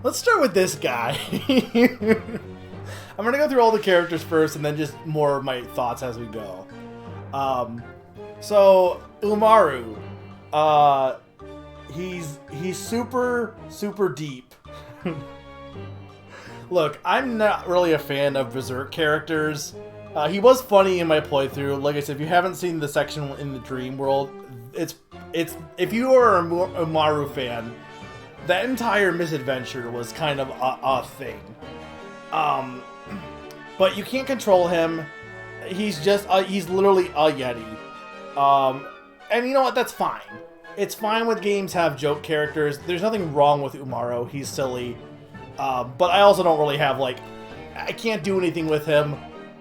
Let's start with this guy. I'm gonna go through all the characters first, and then just more of my thoughts as we go. So Umaru, he's super deep. Look, I'm not really a fan of Berserk characters. He was funny in my playthrough. Like I said, if you haven't seen the section in the Dream World, it's if you are a Umaru fan, that entire misadventure was kind of a thing. But you can't control him. He's just he's literally a Yeti. And you know what? That's fine. It's fine when games have joke characters. There's nothing wrong with Umaru. He's silly. But I also don't really have, like, I can't do anything with him.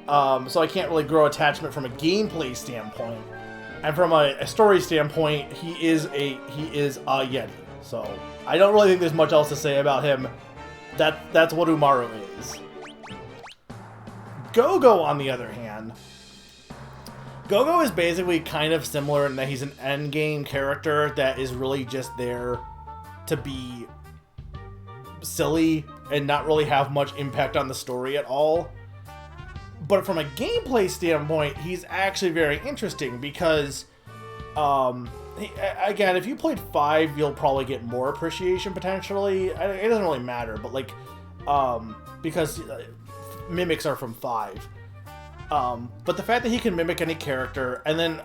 So I can't really grow attachment from a gameplay standpoint. And from a story standpoint, he is a Yeti. So I don't really think there's much else to say about him. That's what Umaru is. Gogo, on the other hand, Gogo is basically kind of similar in that he's an endgame character that is really just there to be silly and not really have much impact on the story at all. But from a gameplay standpoint, he's actually very interesting because, again, if you played 5, you'll probably get more appreciation potentially. It doesn't really matter, but like, because mimics are from 5. But the fact that he can mimic any character, and then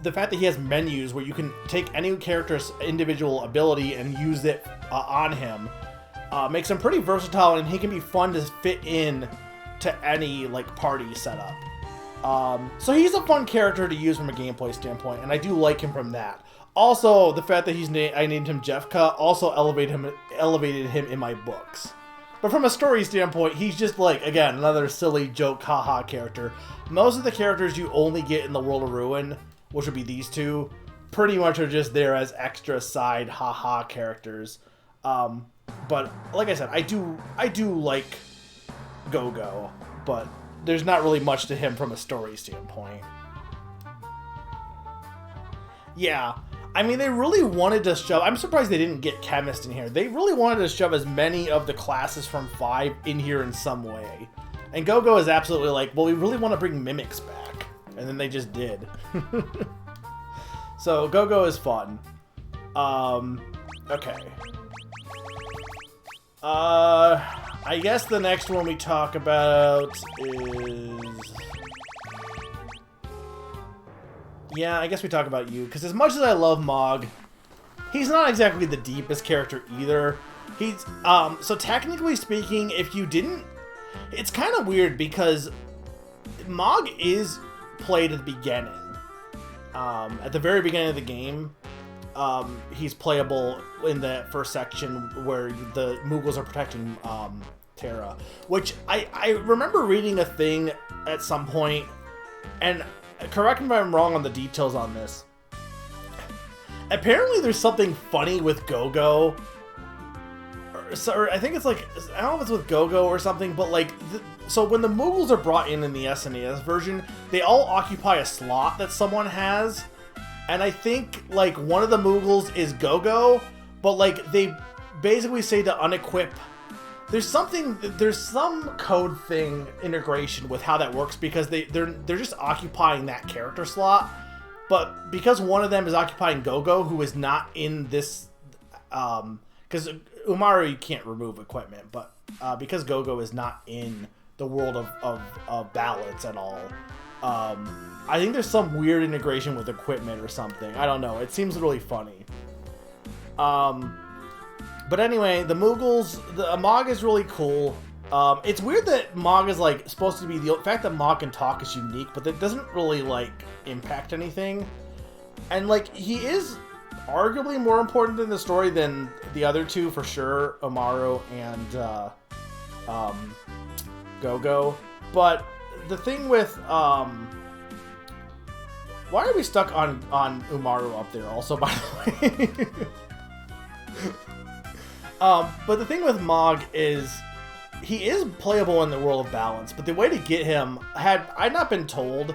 the fact that he has menus where you can take any character's individual ability and use it on him, makes him pretty versatile, and he can be fun to fit in to any like party setup. So he's a fun character to use from a gameplay standpoint, and I do like him from that. Also, the fact that I named him Jeffka also elevated him in my books. But from a story standpoint, he's just like, again, another silly joke haha character. Most of the characters you only get in the World of Ruin, which would be these two, pretty much are just there as extra side haha characters. But like I said, I do like Gogo, but there's not really much to him from a story standpoint. Yeah, I mean, they really wanted to shove... I'm surprised they didn't get Chemist in here. They really wanted to shove as many of the classes from 5 in here in some way. And Gogo is absolutely like, well, we really want to bring Mimics back. And then they just did. So, Gogo is fun. Okay. I guess the next one we talk about is... Yeah, I guess we talk about you, because as much as I love Mog, he's not exactly the deepest character either. He's, so technically speaking, if you didn't... It's kind of weird, because Mog is played at the beginning. At the very beginning of the game, he's playable in the first section where the Moogles are protecting Terra. Which, I remember reading a thing at some point, and... correct me if I'm wrong on the details on this. Apparently there's something funny with Gogo. Or I think it's like, I don't know if it's with Gogo or something, but like, so when the Moogles are brought in the SNES version, they all occupy a slot that someone has. And I think like one of the Moogles is Gogo, but like they basically say to unequip. There's some code thing integration with how that works, because they're just occupying that character slot, but because one of them is occupying Gogo, who is not in this, because Umaru you can't remove equipment, but because Gogo is not in the world of ballots at all, I think there's some weird integration with equipment or something. I don't know. It seems really funny. But anyway, the Moogles, the Mog is really cool. It's weird that Mog is like supposed to be the fact that Mog can talk is unique, but that doesn't really like impact anything. And like he is arguably more important in the story than the other two for sure, Umaru and Gogo. But the thing with why are we stuck on Umaru up there? Also, by the way. But the thing with Mog is, he is playable in the World of Balance, but the way to get him, had I not been told,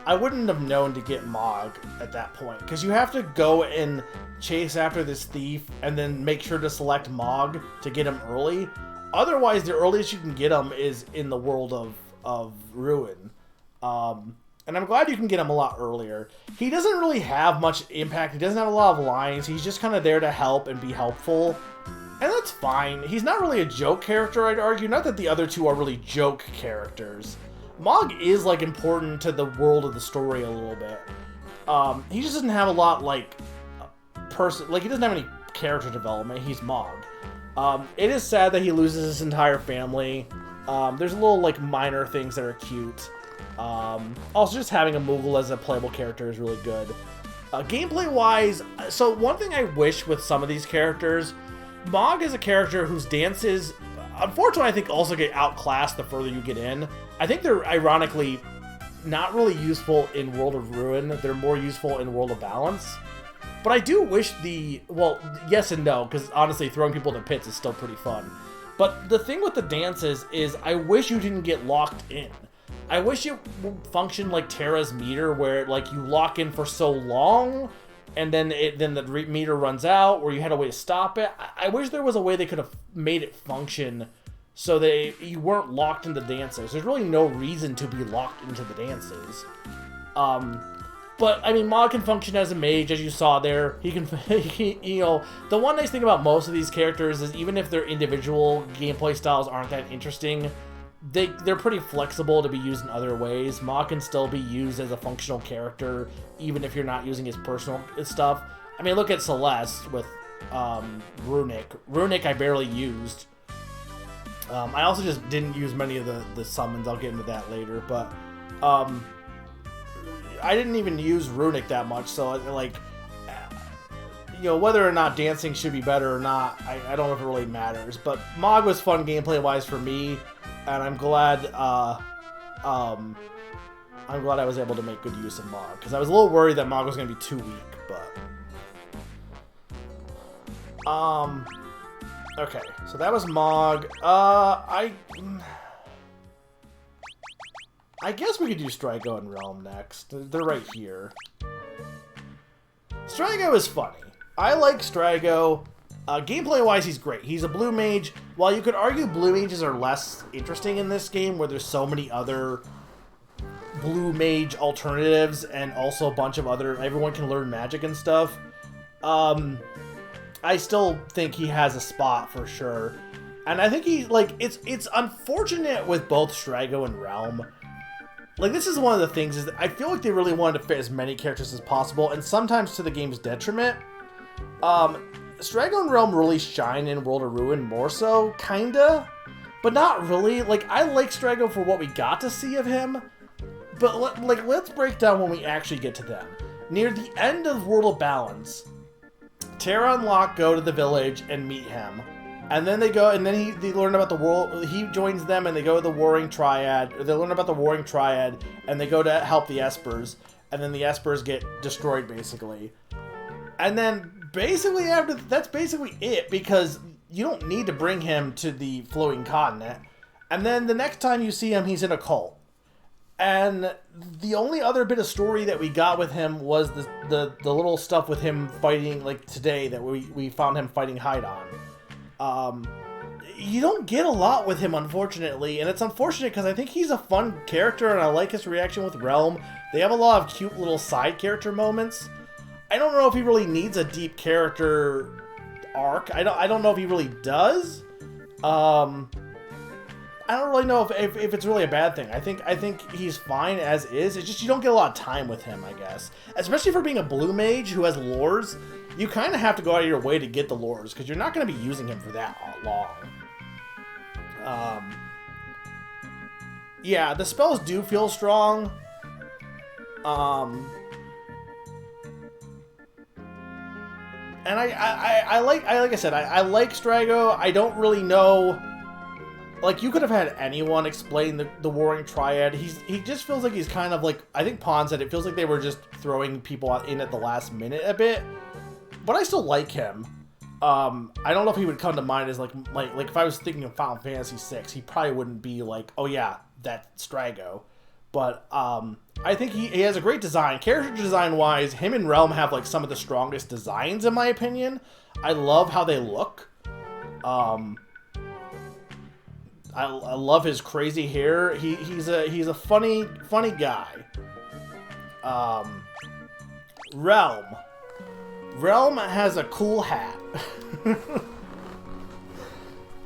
I wouldn't have known to get Mog at that point, because you have to go and chase after this thief and then make sure to select Mog to get him early. Otherwise, the earliest you can get him is in the world of Ruin. And I'm glad you can get him a lot earlier. He doesn't really have much impact. He doesn't have a lot of lines. He's just kind of there to help and be helpful. And that's fine. He's not really a joke character, I'd argue. Not that the other two are really joke characters. Mog is, like, important to the world of the story a little bit. He just doesn't have a lot, like, he doesn't have any character development. He's Mog. It is sad that he loses his entire family. There's little, like, minor things that are cute. Also, just having a Moogle as a playable character is really good. Gameplay-wise, so one thing I wish with some of these characters, Mog is a character whose dances, unfortunately, I think also get outclassed the further you get in. I think they're, ironically, not really useful in World of Ruin. They're more useful in World of Balance. But I do wish well, yes and no, because honestly, throwing people into pits is still pretty fun. But the thing with the dances is I wish you didn't get locked in. I wish it functioned like Terra's meter, where like you lock in for so long, and then the meter runs out, or you had a way to stop it. I wish there was a way they could have made it function so that you weren't locked into dances. There's really no reason to be locked into the dances. But, I mean, Mog can function as a mage, as you saw there. He can, the one nice thing about most of these characters is even if their individual gameplay styles aren't that interesting, they're pretty flexible to be used in other ways. Mog can still be used as a functional character, even if you're not using his personal stuff. I mean, look at Celeste with Runic. Runic I barely used. I also just didn't use many of the summons. I'll get into that later, but I didn't even use Runic that much, so like, whether or not dancing should be better or not, I don't know if it really matters. But Mog was fun gameplay wise for me, and I'm glad I was able to make good use of Mog, because I was a little worried that Mog was going to be too weak, but okay, so that was Mog. I guess we could do Strigo and Relm next. They're right here. Strigo is funny. I like Strigo. Gameplay-wise, he's great. He's a blue mage. While you could argue blue mages are less interesting in this game, where there's so many other blue mage alternatives, and also a bunch of other... Everyone can learn magic and stuff. I still think he has a spot for sure. And I think it's unfortunate with both Strigo and Relm. Like, this is one of the things, is that I feel like they really wanted to fit as many characters as possible, and sometimes to the game's detriment. Strigo and Relm really shine in World of Ruin more so, kinda, but not really. Like, I like Strigo for what we got to see of him, but let's break down when we actually get to them. Near the end of World of Balance, Terra and Locke go to the village and meet him. And then they go, and then they learn about the world. He joins them, and they go to the Warring Triad. They learn about the Warring Triad, and they go to help the Espers. And then the Espers get destroyed, basically. And then, basically, that's basically it, because you don't need to bring him to the Floating Continent. And then the next time you see him, he's in a cult. And the only other bit of story that we got with him was the little stuff with him fighting, like today, that we found him fighting Hydon. You don't get a lot with him, unfortunately, and it's unfortunate because I think he's a fun character, and I like his reaction with Relm. They have a lot of cute little side character moments. I don't know if he really needs a deep character arc. I don't know if he really does. I don't really know if it's really a bad thing. I think he's fine as is. It's just you don't get a lot of time with him, I guess. Especially for being a blue mage who has lores. You kind of have to go out of your way to get the lores, because you're not going to be using him for that long. Yeah, the spells do feel strong. And I like I said, I like Strigo. I don't really know. Like, you could have had anyone explain the Warring Triad. He just feels like he's kind of like, I think Pon said, it feels like they were just throwing people in at the last minute a bit. But I still like him. I don't know if he would come to mind as like if I was thinking of Final Fantasy VI, he probably wouldn't be like, oh yeah, that's Strigo. But I think he has a great design. Character design wise, him and Relm have like some of the strongest designs in my opinion. I love how they look. I love his crazy hair. He's a funny guy. Relm has a cool hat.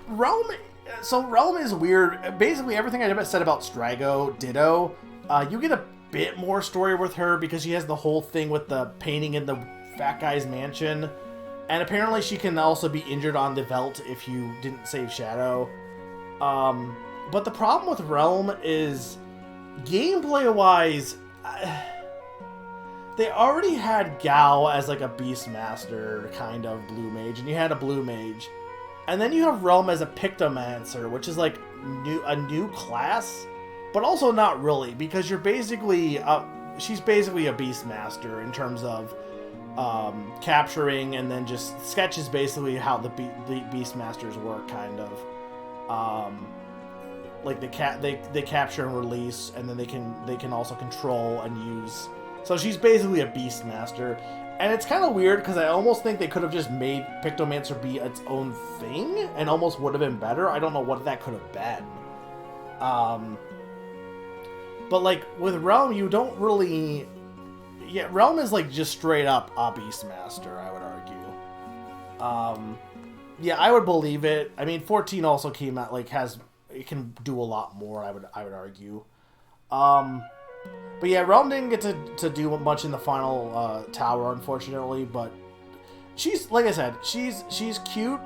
Relm is weird. Basically, everything I said about Strago, ditto. You get a bit more story with her because she has the whole thing with the painting in the fat guy's mansion. And apparently she can also be injured on the Veldt if you didn't save Shadow. But the problem with Relm is, gameplay-wise, they already had Gao as like a Beastmaster kind of blue mage, and you had a blue mage. And then you have Relm as a Pictomancer, which is like a new class, but also not really, because you're basically she's basically a Beastmaster in terms of capturing, and then just sketches basically how the Beastmasters work, kind of. Like they capture and release, and then they can also control and use. So she's basically a Beastmaster. And it's kind of weird because I almost think they could have just made Pictomancer be its own thing and almost would have been better. I don't know what that could have been. But like with Relm, you don't really... Yeah, Relm is like just straight up a Beastmaster, I would argue. Yeah, I would believe it. I mean, 14 also came out, like, it can do a lot more, I would argue. But yeah, Relm didn't get to do much in the final tower, unfortunately, but she's, like I said, she's cute.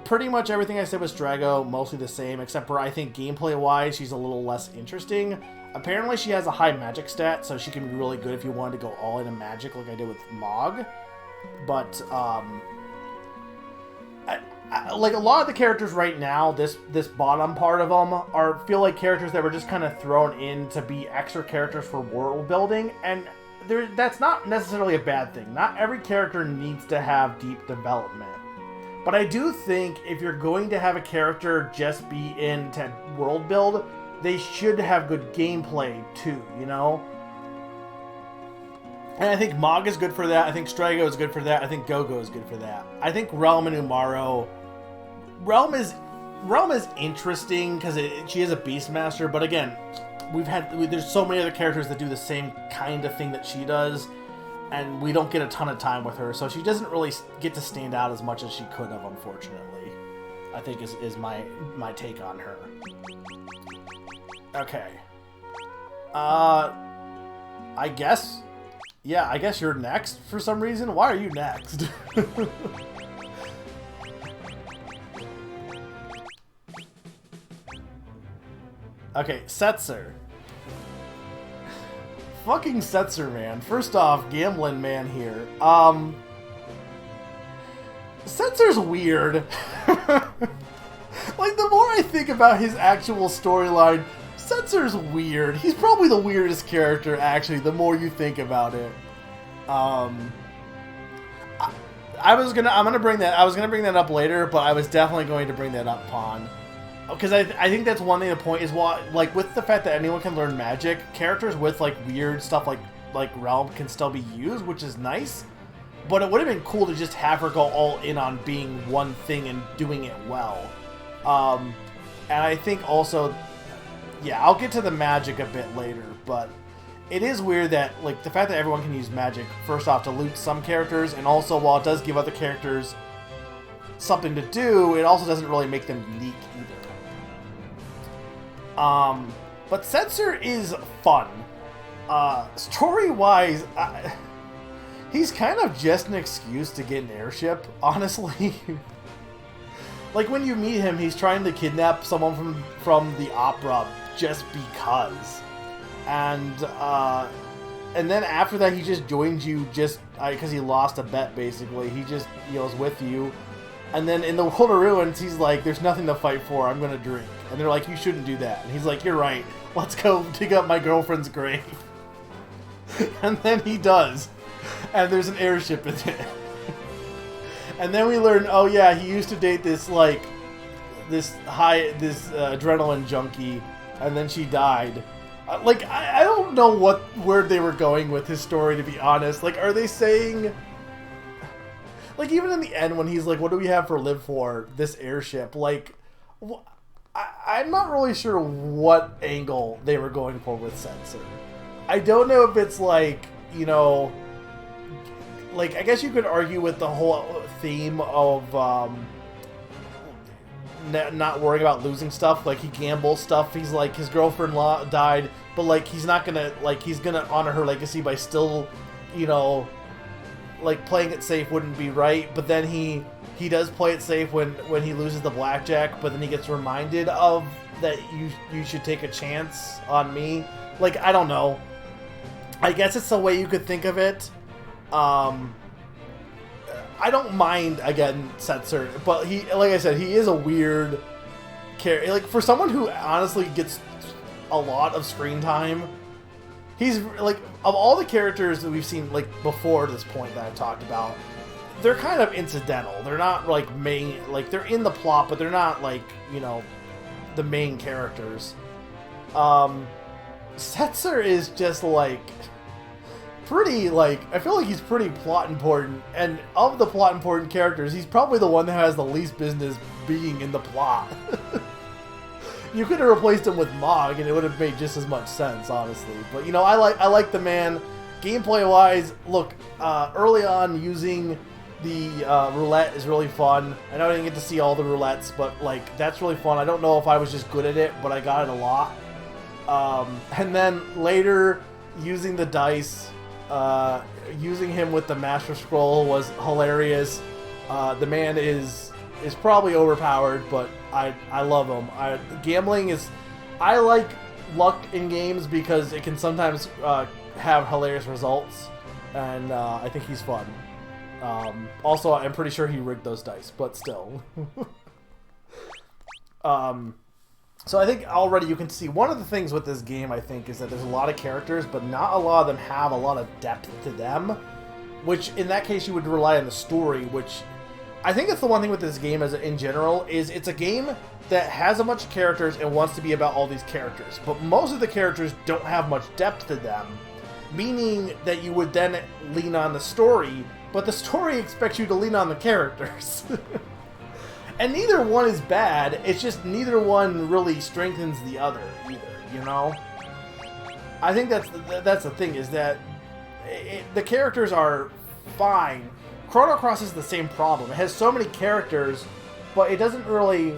Pretty much everything I said was Strago, mostly the same, except for I think gameplay-wise, she's a little less interesting. Apparently she has a high magic stat, so she can be really good if you wanted to go all into magic like I did with Mog. But, like a lot of the characters right now, this bottom part of them feel like characters that were just kind of thrown in to be extra characters for world building, and that's not necessarily a bad thing. Not every character needs to have deep development, but I do think if you're going to have a character just be in to world build, they should have good gameplay too, you know? And I think Mog is good for that. I think Strago is good for that. I think Gogo is good for that. I think Relm and Umaro... Relm is interesting because she is a Beastmaster, but again, there's so many other characters that do the same kind of thing that she does, and we don't get a ton of time with her, so she doesn't really get to stand out as much as she could have, unfortunately. I think is my take on her. Okay. I guess... Yeah, I guess you're next for some reason. Why are you next? Okay, Setzer. Fucking Setzer, man. First off, Gambling Man here. Setzer's weird. Like, the more I think about his actual storyline, Setzer's weird. He's probably the weirdest character, actually, the more you think about it. I'm gonna bring that up later, but I was definitely going to bring that up, Pawn. Because I think that's one thing. The point is, like, with the fact that anyone can learn magic, characters with like weird stuff like Relm can still be used, which is nice. But it would have been cool to just have her go all in on being one thing and doing it well. And I think also, yeah, I'll get to the magic a bit later, but it is weird that, like, the fact that everyone can use magic, first off, to loot some characters, and also while it does give other characters something to do, it also doesn't really make them unique either. But Setzer is fun. Story-wise, he's kind of just an excuse to get an airship, honestly. Like, when you meet him, he's trying to kidnap someone from the opera just because. And then after that, he just joins you just because he lost a bet, basically. He just is with you. And then in the World of Ruins, he's like, there's nothing to fight for, I'm gonna drink. And they're like, you shouldn't do that. And he's like, you're right, let's go dig up my girlfriend's grave. And then he does. And there's an airship in it. And then we learn, oh yeah, he used to date this, like, this adrenaline junkie and then she died. Like, I don't know where they were going with his story, to be honest. Like, are they saying... Like, even in the end, when he's like, what do we have for live for? This airship. Like, I'm not really sure what angle they were going for with Setzer. I don't know if it's like, you know... Like, I guess you could argue with the whole theme of not worrying about losing stuff. Like, he gambles stuff. He's like, his girlfriend died, but like, he's not gonna, like, he's gonna honor her legacy by still, you know, like, playing it safe wouldn't be right. But then he does play it safe when he loses the blackjack, but then he gets reminded of that you should take a chance on me. Like, I don't know. I guess it's the way you could think of it. I don't mind, again, Setzer, but he, like I said, he is a weird character. Like, for someone who honestly gets a lot of screen time, he's, like, of all the characters that we've seen, like, before this point that I've talked about, they're kind of incidental. They're not, like, main, like, they're in the plot, but they're not, like, you know, the main characters. Setzer is just, like... pretty, like, I feel like he's pretty plot important, and of the plot important characters, he's probably the one that has the least business being in the plot. You could have replaced him with Mog, and it would have made just as much sense, honestly. But, you know, I like the man. Gameplay-wise, look, early on, using the roulette is really fun. I know I didn't get to see all the roulettes, but, like, that's really fun. I don't know if I was just good at it, but I got it a lot. And then later, using the dice... using him with the Master Scroll was hilarious. The man is probably overpowered, but I love him. Gambling is... I like luck in games because it can sometimes have hilarious results, and I think he's fun. Also, I'm pretty sure he rigged those dice, but still. So I think already you can see one of the things with this game, I think, is that there's a lot of characters, but not a lot of them have a lot of depth to them, which in that case you would rely on the story, which I think that's the one thing with this game as in general, is it's a game that has a bunch of characters and wants to be about all these characters, but most of the characters don't have much depth to them, meaning that you would then lean on the story, but the story expects you to lean on the characters. And neither one is bad, it's just neither one really strengthens the other, either, you know? I think that's the thing, is that the characters are fine. Chrono Cross is the same problem. It has so many characters, but it doesn't really...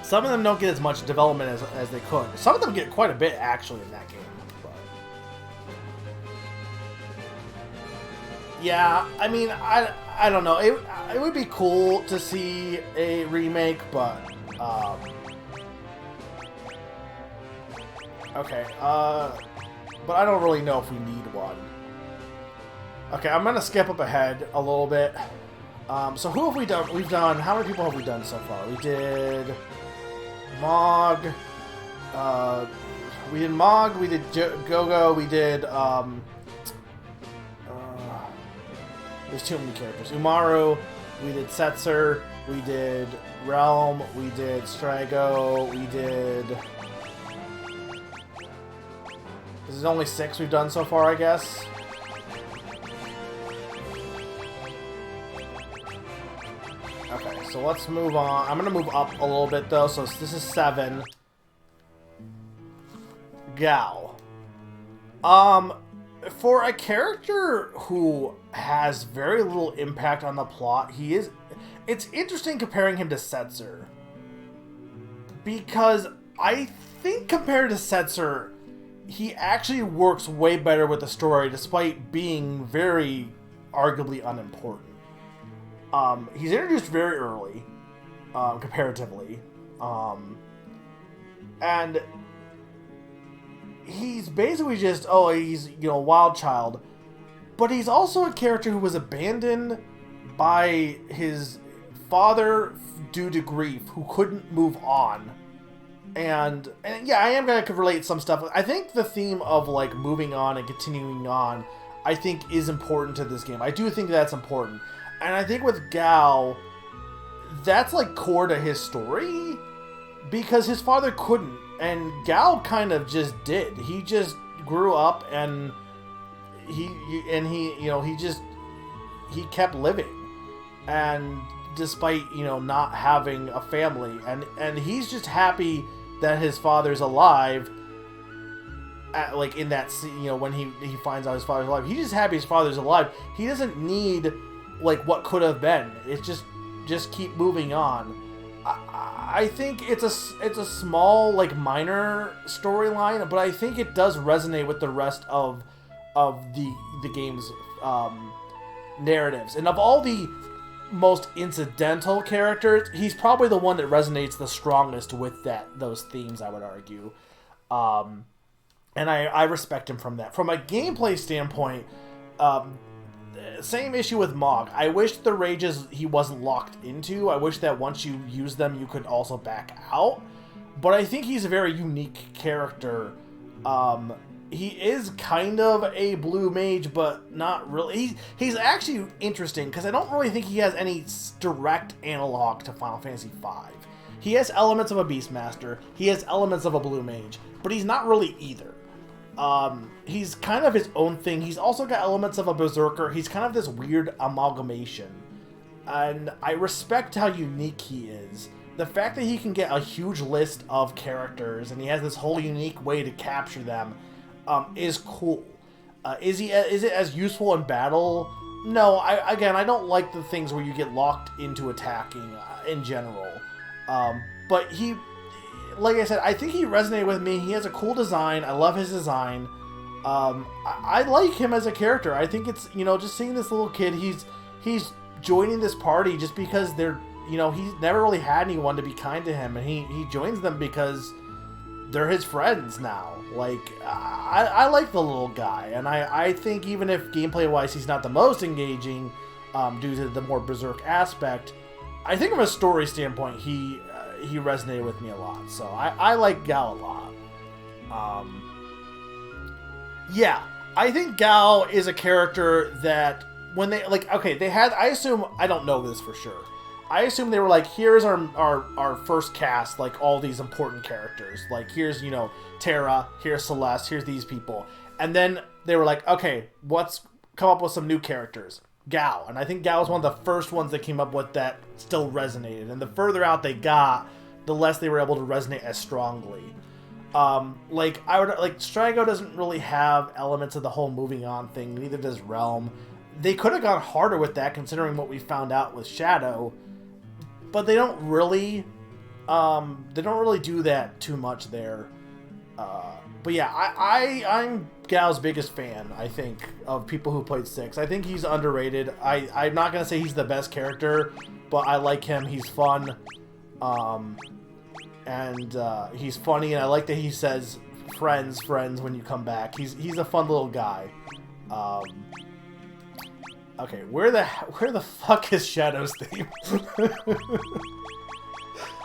Some of them don't get as much development as they could. Some of them get quite a bit, actually, in that game. But... yeah, I mean, I don't know. It would be cool to see a remake, but okay. But I don't really know if we need one. Okay, I'm gonna skip up ahead a little bit. So who have we done? We've done. How many people have we done so far? We did Mog. We did Mog. We did Go-Go. We did. There's too many characters. Umaru, we did Setzer, we did Realm, we did Strago, we did... This is only 6 we've done so far, I guess. Okay, so let's move on. I'm gonna move up a little bit, though, so this is 7. Gao. For a character who has very little impact on the plot, it's interesting comparing him to Setzer. Because I think compared to Setzer, he actually works way better with the story, despite being very arguably unimportant. He's introduced very early, comparatively. And he's basically just, he's, you know, a wild child. But he's also a character who was abandoned by his father due to grief, who couldn't move on. And yeah, I am going to relate some stuff. I think the theme of, like, moving on and continuing on, I think is important to this game. I do think that's important. And I think with Gao, that's, like, core to his story. Because his father couldn't, and Gao kind of just did. He just grew up, and he kept living, and despite not having a family, and he's just happy that his father's alive. Like in that scene, when he finds out his father's alive, he's just happy his father's alive. He doesn't need like what could have been. It's just keep moving on. I think it's a small, like, minor storyline, but I think it does resonate with the rest of the game's narratives. And of all the most incidental characters, he's probably the one that resonates the strongest with those themes, I would argue. And I respect him from that. From a gameplay standpoint, same issue with Mog. I wish the rages he wasn't locked into. I wish that once you use them, you could also back out. But I think he's a very unique character. He is kind of a blue mage, but not really. He's actually interesting, because I don't really think he has any direct analog to Final Fantasy V. He has elements of a Beastmaster. He has elements of a blue mage, but he's not really either. He's kind of his own thing. He's also got elements of a berserker. He's kind of this weird amalgamation. And I respect how unique he is. The fact that he can get a huge list of characters and he has this whole unique way to capture them is cool. Is it as useful in battle? No, I don't like the things where you get locked into attacking in general. But he... Like I said, I think he resonated with me. He has a cool design. I love his design. I like him as a character. I think it's, just seeing this little kid, he's joining this party just because they're, he's never really had anyone to be kind to him, and he joins them because they're his friends now. Like, I like the little guy, and I think even if gameplay-wise he's not the most engaging due to the more berserk aspect, I think from a story standpoint, he resonated with me a lot. So I like Gao a lot. Yeah, I think Gao is a character that when they, like, okay, they had, I assume, I don't know this for sure, I assume they were like, here's our first cast, like, all these important characters. Like, here's, Terra, here's Celeste, here's these people. And then they were like, okay, let's come up with some new characters. Gao. And I think Gao was one of the first ones that came up with that still resonated. And the further out they got, the less they were able to resonate as strongly. Strago doesn't really have elements of the whole moving on thing, neither does Realm. They could have gone harder with that considering what we found out with Shadow, but they don't really do that too much there. But yeah, I'm Gao's biggest fan, I think, of people who played 6. I think he's underrated. I'm not going to say he's the best character, but I like him. He's fun. And he's funny, and I like that he says friends when you come back. He's a fun little guy. Okay, where the fuck is Shadow's theme?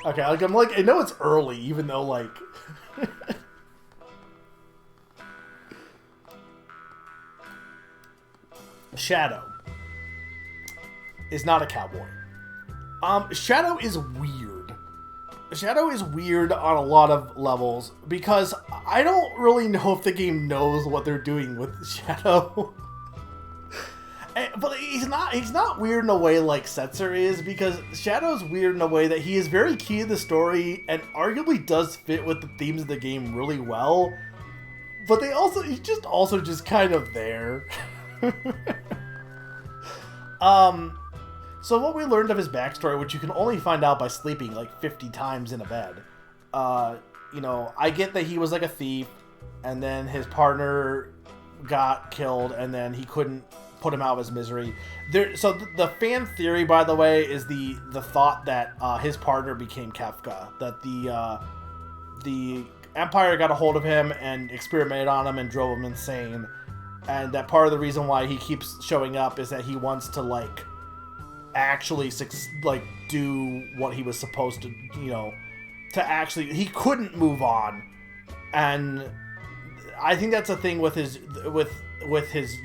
Okay, I know it's early, even though, like... Shadow is not a cowboy. Shadow is weird. Shadow is weird on a lot of levels because I don't really know if the game knows what they're doing with Shadow. But he's not weird in a way like Setzer is, because Shadow's weird in a way that he is very key to the story and arguably does fit with the themes of the game really well. But he's just kind of there. So what we learned of his backstory, which you can only find out by sleeping like 50 times in a bed, I get that he was like a thief, and then his partner got killed, and then he couldn't put him out of his misery. So the fan theory, by the way, is the thought that his partner became Kefka, that the Empire got a hold of him and experimented on him and drove him insane. And that part of the reason why he keeps showing up is that he wants to, actually, do what he was supposed to, he couldn't move on. And I think that's a thing with his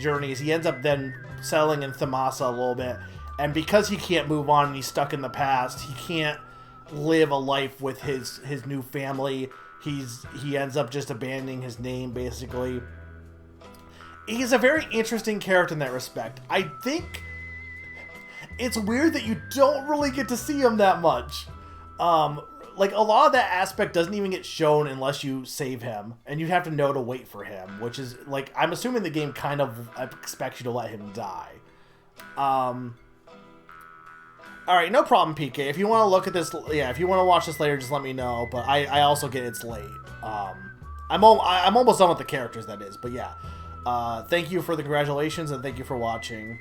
journeys. He ends up then settling in Thamasa a little bit. And because he can't move on and he's stuck in the past, he can't live a life with his new family. He ends up just abandoning his name, basically. He's a very interesting character in that respect. I think it's weird that you don't really get to see him that much. Like, a lot of that aspect doesn't even get shown unless you save him, and you have to know to wait for him, which is, like, I'm assuming the game kind of expects you to let him die. Alright, no problem, PK. If you want to look at this, yeah, if you want to watch this later, just let me know, but I also get it's late. I'm almost done with the characters, that is, but yeah. Thank you for the congratulations, and thank you for watching.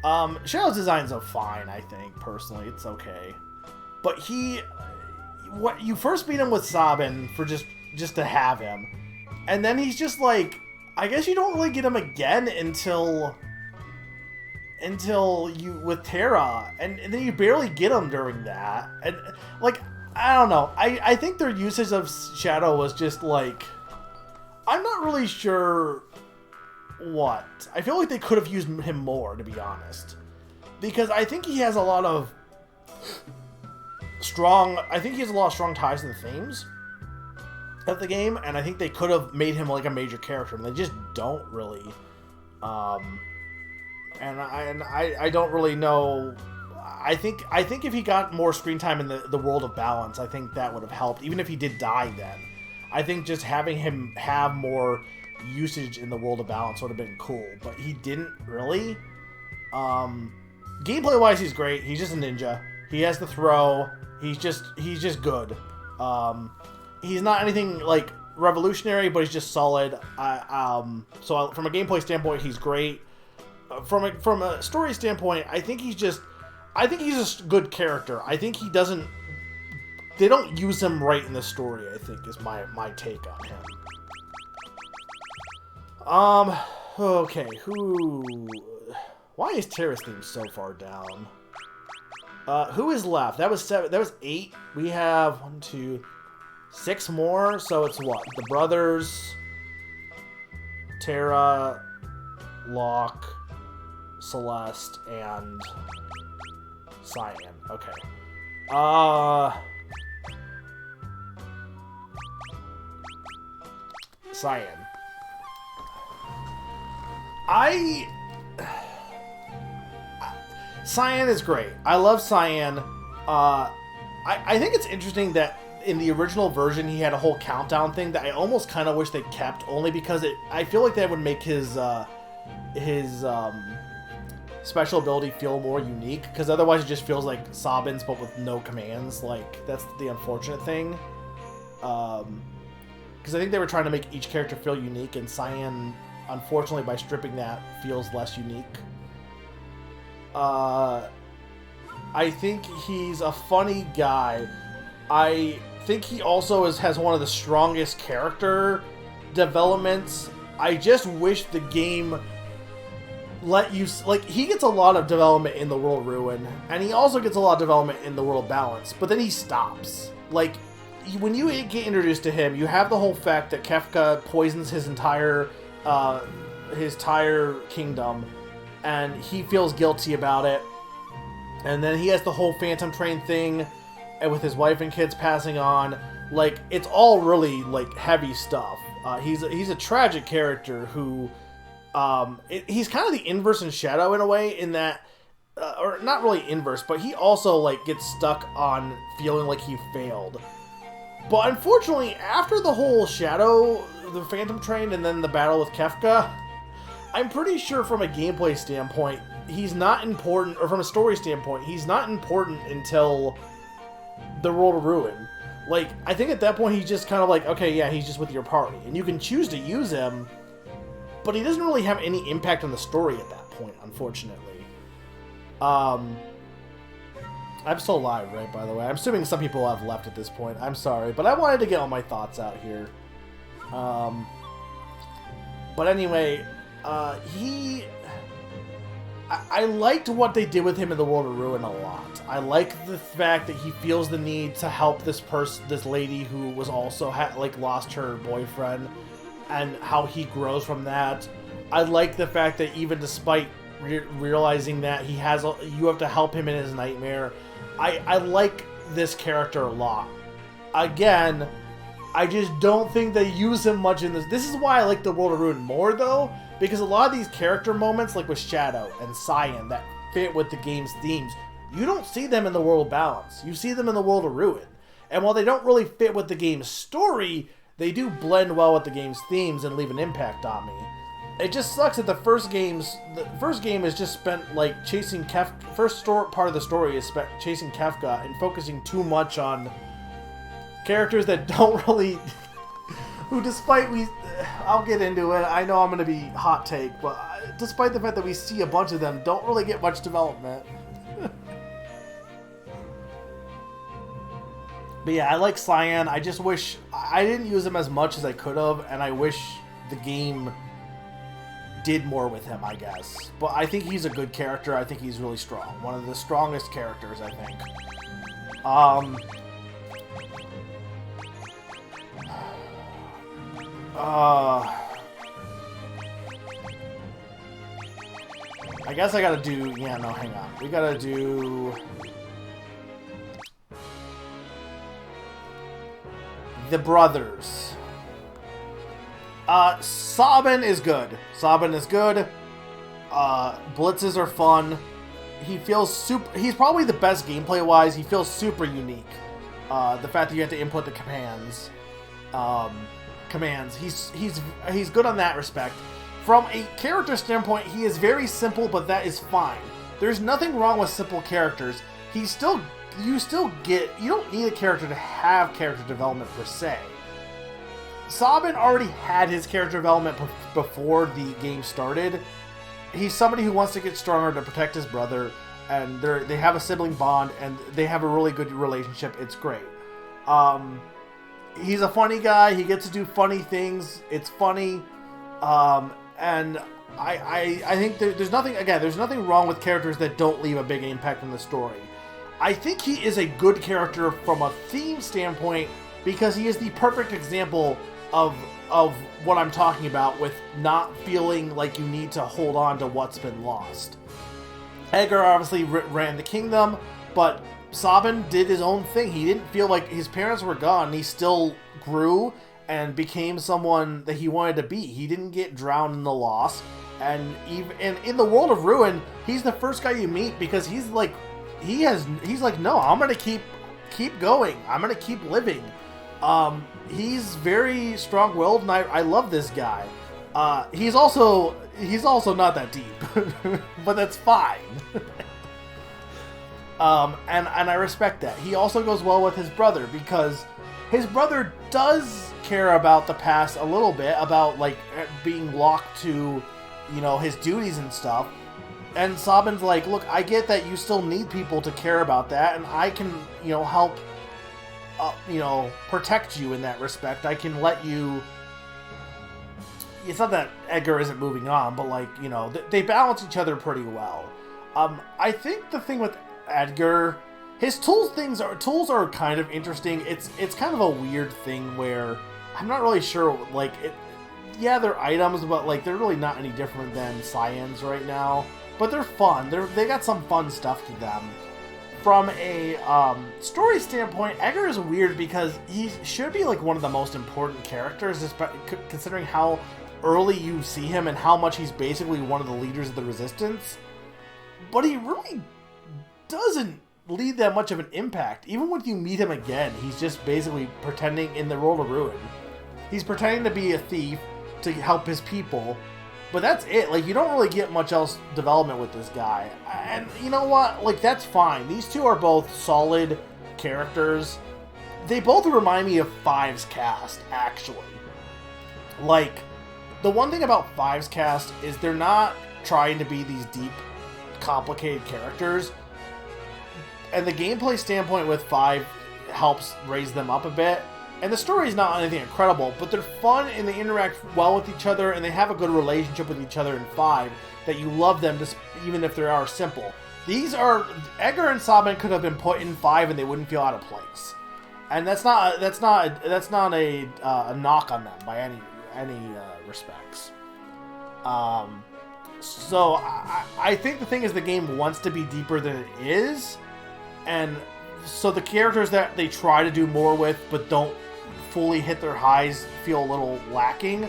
Shadow's designs are fine, I think, personally. It's okay. But you first meet him with Sabin for just to have him. And then he's just like, I guess you don't really get him again until you with Terra. And then you barely get him during that. And, like, I don't know. I think their usage of Shadow was just like, I'm not really sure what. I feel like they could have used him more, to be honest. Because I think he has a lot of strong ties to the themes of the game, and I think they could have made him like a major character, and they just don't really. And I don't really know. I think if he got more screen time in the World of Balance, I think that would have helped. Even if he did die then, I think just having him have more usage in the World of Balance would have been cool. But he didn't really. Gameplay wise, he's great. He's just a ninja. He has the throw. He's just good. He's not anything like revolutionary, but he's just solid. So from a gameplay standpoint, he's great. From a story standpoint, I think he's a good character. I think they don't use him right in the story, I think, is my take on him. Okay, why is Terra's theme so far down? Who is left? That was 7. That was 8. We have 1, 2, 6 more. So it's what? The brothers, Terra, Locke, Celeste, and Cyan. Okay. Cyan. Cyan is great. I love Cyan. I think it's interesting that in the original version he had a whole countdown thing that I almost kind of wish they kept, only because I feel like that would make his special ability feel more unique, because otherwise it just feels like Sabin's but with no commands. Like, that's the unfortunate thing. Because I think they were trying to make each character feel unique, and Cyan, unfortunately, by stripping that, feels less unique. I think he's a funny guy. I think he also has one of the strongest character developments. I just wish the game let you... Like, he gets a lot of development in the World Ruin, and he also gets a lot of development in the World Balance, but then he stops. Like, when you get introduced to him, you have the whole fact that Kefka poisons his entire kingdom, and he feels guilty about it. And then he has the whole Phantom Train thing, and with his wife and kids passing on. Like, it's all really, like, heavy stuff. He's a tragic character who... he's kind of the inverse in Shadow in a way, in that... or not really inverse, but he also, like, gets stuck on feeling like he failed. But unfortunately, after the whole Shadow, the Phantom Train, and then the battle with Kefka, I'm pretty sure from a gameplay standpoint, he's not important, or from a story standpoint, he's not important until the World of Ruin. Like, I think at that point he's just kind of like, okay, yeah, he's just with your party. And you can choose to use him, but he doesn't really have any impact on the story at that point, unfortunately. I'm still live, right, by the way? I'm assuming some people have left at this point. I'm sorry, but I wanted to get all my thoughts out here. But anyway, I liked what they did with him in the World of Ruin a lot. I like the fact that he feels the need to help this lady who was also lost her boyfriend, and how he grows from that. I like the fact that even despite realizing that you have to help him in his nightmare, I like this character a lot. Again, I just don't think they use him much in this. This is why I like the World of Ruin more, though, because a lot of these character moments, like with Shadow and Cyan, that fit with the game's themes, you don't see them in the World Balance. You see them in the World of Ruin. And while they don't really fit with the game's story, they do blend well with the game's themes and leave an impact on me. It just sucks that the first game is just spent like chasing Kefka. Part of the story is spent chasing Kefka and focusing too much on characters that don't really, who despite I'll get into it. I know I'm gonna be hot take, but despite the fact that we see a bunch of them, don't really get much development. But yeah, I like Cyan. I just wish I didn't use him as much as I could have, and I wish the game did more with him, I guess. But I think he's a good character. I think he's really strong. One of the strongest characters, I think. I guess I gotta do... Yeah, no, hang on. We gotta do... The brothers. Sabin is good. Sabin is good. Blitzes are fun. He feels super... He's probably the best gameplay-wise. He feels super unique. The fact that you have to input the commands. He's good on that respect. From a character standpoint, he is very simple, but that is fine. There's nothing wrong with simple characters. You don't need a character to have character development per se. Sabin already had his character development before the game started. He's somebody who wants to get stronger to protect his brother, and they have a sibling bond, and they have a really good relationship. It's great. He's a funny guy. He gets to do funny things. It's funny. And I think there's nothing wrong with characters that don't leave a big impact on the story. I think he is a good character from a theme standpoint because he is the perfect example of what I'm talking about with not feeling like you need to hold on to what's been lost. Edgar obviously ran the kingdom, but Sabin did his own thing. He didn't feel like his parents were gone. He still grew and became someone that he wanted to be. He didn't get drowned in the loss. And in the World of Ruin, he's the first guy you meet because he's like, no, I'm gonna keep going. I'm gonna keep living. He's very strong-willed, and I love this guy. He's also not that deep, but that's fine. And I respect that. He also goes well with his brother because his brother does care about the past a little bit, about like being locked to, his duties and stuff. And Sabin's like, look, I get that you still need people to care about that, and I can, help, protect you in that respect. I can let you... It's not that Edgar isn't moving on, but, like, they balance each other pretty well. I think the thing with Edgar, his tools are kind of interesting. It's kind of a weird thing where I'm not really sure, like, yeah, they're items, but, like, they're really not any different than Cyan's right now. But they're fun. They got some fun stuff to them. From a story standpoint, Edgar is weird because he should be like one of the most important characters, considering how early you see him and how much he's basically one of the leaders of the Resistance. But he really doesn't leave that much of an impact. Even when you meet him again, he's just basically pretending in the World of Ruin. He's pretending to be a thief to help his people. But that's it. Like, you don't really get much else development with this guy. And you know what? Like, that's fine. These two are both solid characters. They both remind me of Five's cast, actually. Like, the one thing about Five's cast is they're not trying to be these deep, complicated characters. And the gameplay standpoint with Five helps raise them up a bit. And the story is not anything incredible, but they're fun and they interact well with each other and they have a good relationship with each other in 5 that you love them just even if they are simple. Edgar and Sabin could have been put in 5 and they wouldn't feel out of place. And that's not a knock on them by any respects. So I think the thing is the game wants to be deeper than it is, and so the characters that they try to do more with but don't fully hit their highs feel a little lacking.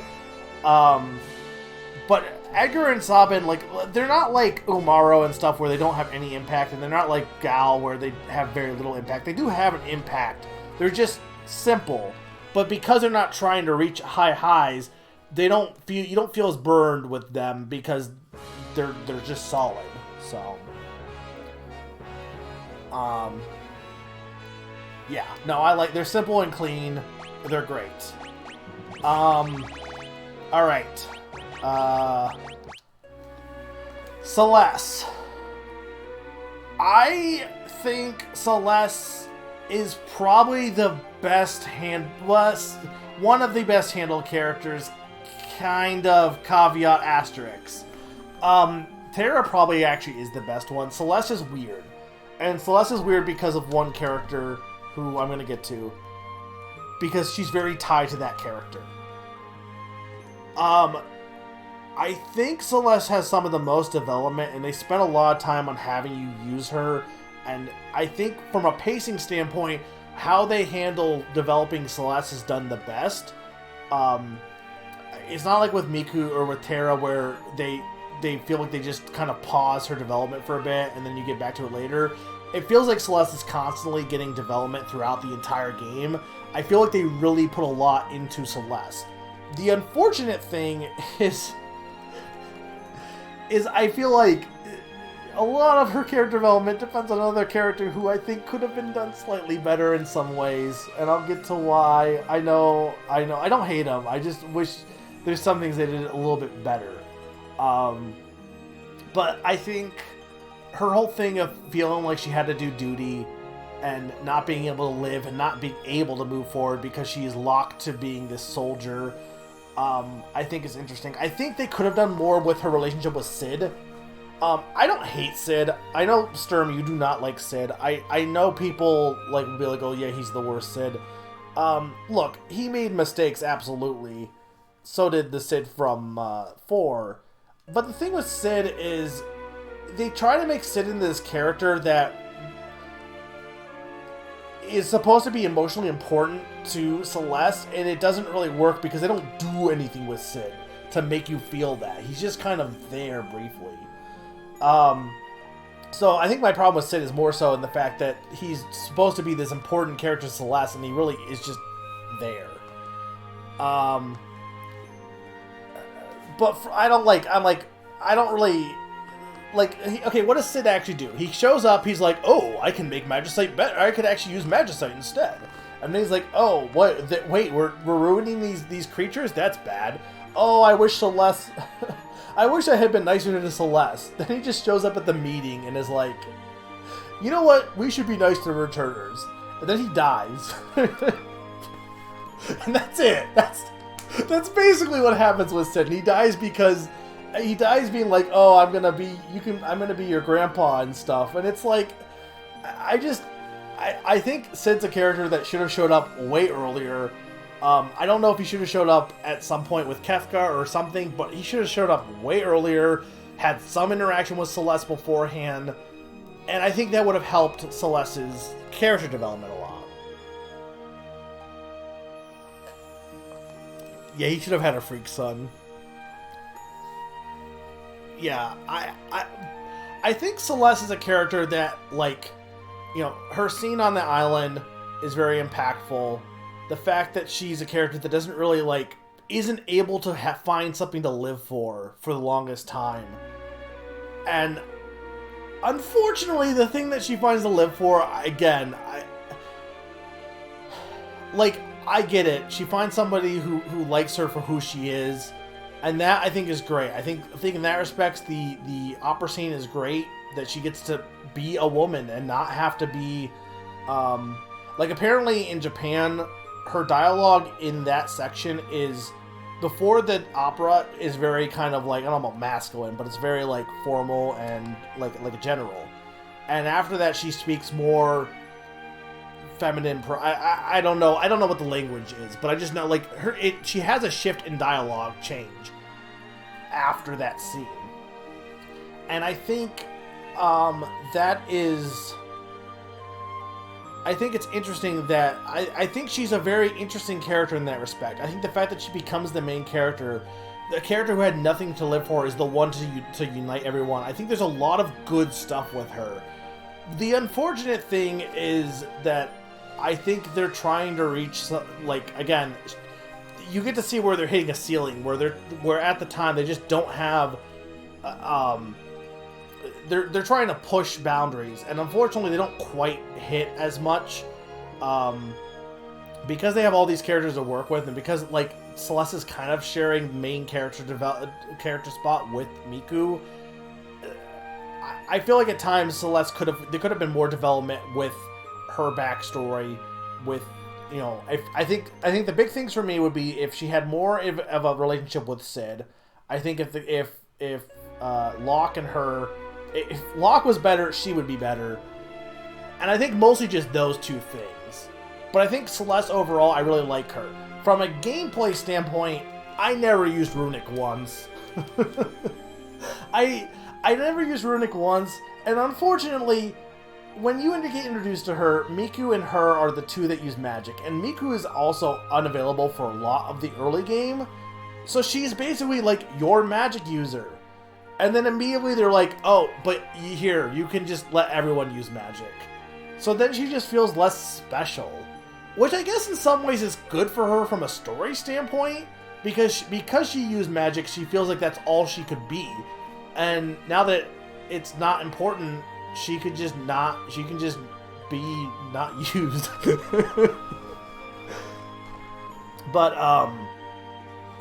But Edgar and Sabin, like, they're not like Umaro and stuff where they don't have any impact, and they're not like Gal where they have very little impact. They do have an impact. They're just simple. But because they're not trying to reach high highs, you don't feel as burned with them because they're just solid. So yeah. No, they're simple and clean. They're great. Alright. Celeste. I think Celeste is probably the one of the best handled characters, kind of caveat asterisk. Terra probably actually is the best one. Celeste is weird. And Celeste is weird because of one character who I'm going to get to. Because she's very tied to that character. I think Celeste has some of the most development, and they spent a lot of time on having you use her. And I think from a pacing standpoint, how they handle developing Celeste is done the best. It's not like with Miku or with Terra where they feel like they just kind of pause her development for a bit and then you get back to it later. It feels like Celeste is constantly getting development throughout the entire game. I feel like they really put a lot into Celeste. The unfortunate thing is I feel like a lot of her character development depends on another character who I think could have been done slightly better in some ways, and I'll get to why. I know, I don't hate them. I just wish there's some things they did a little bit better. But I think her whole thing of feeling like she had to do duty and not being able to live and not being able to move forward because she is locked to being this soldier, I think is interesting. I think they could have done more with her relationship with Sid. I don't hate Sid. I know, Sturm, you do not like Sid. I know people will be like, oh yeah, he's the worst Sid. Look, he made mistakes, absolutely. So did the Sid from 4. But the thing with Sid is they try to make Sid into this character that is supposed to be emotionally important to Celeste, and it doesn't really work because they don't do anything with Sid to make you feel that. He's just kind of there briefly. So I think my problem with Sid is more so in the fact that he's supposed to be this important character to Celeste, and he really is just there. But I don't really... okay, what does Sid actually do? He shows up, he's like, oh, I can make Magicite better. I could actually use Magicite instead. And then he's like, oh, what? Wait, we're ruining these creatures? That's bad. Oh, I wish Celeste... I wish I had been nicer to Celeste. Then he just shows up at the meeting and is like, you know what? We should be nice to returners. And then he dies. And that's it. That's basically what happens with Sid. And he dies because he dies being like, oh, I'm gonna be your grandpa and stuff. And it's like, I think Sid's a character that should have showed up way earlier. I don't know if he should have showed up at some point with Kefka or something, but he should have showed up way earlier, had some interaction with Celeste beforehand, and I think that would have helped Celeste's character development a lot. Yeah, he should have had a freak son. Yeah, I think Celeste is a character that, her scene on the island is very impactful. The fact that she's a character that doesn't really, isn't able to find something to live for the longest time. And unfortunately, the thing that she finds to live for, again, I get it. She finds somebody who likes her for who she is, and that, I think, is great. I think in that respect, the opera scene is great, that she gets to be a woman and not have to be, apparently in Japan, her dialogue in that section is, before the opera, is very kind of I don't know about masculine, but it's very formal and like a general. And after that, she speaks more feminine. I don't know. I don't know what the language is, but I just know she has a shift in dialogue change after that scene, and I think that is I think it's interesting that I think she's a very interesting character in that respect. I think the fact that she becomes the main character, the character who had nothing to live for, is the one to unite everyone. I think there's a lot of good stuff with her. The unfortunate thing is that I think they're trying to reach, like, again, you get to see where they're hitting a ceiling, where at the time they just don't have, they're trying to push boundaries, and unfortunately they don't quite hit as much, because they have all these characters to work with, and because, like, Celeste is kind of sharing main character spot with Miku. I feel like at times Celeste there could have been more development with her backstory, with, you know, I think the big things for me would be if she had more of a relationship with Sid. I think if Locke and her, if Locke was better, she would be better. And I think mostly just those two things. But I think Celeste overall, I really like her. From a gameplay standpoint, I never used Runic once. I never used Runic once, and unfortunately, when you get introduced to her, Miku and her are the two that use magic, and Miku is also unavailable for a lot of the early game, so she's basically like your magic user. And then immediately they're like, oh, but here, you can just let everyone use magic. So then she just feels less special, which I guess in some ways is good for her from a story standpoint, because she used magic, she feels like that's all she could be. And now that it's not important, she can just be not used. But,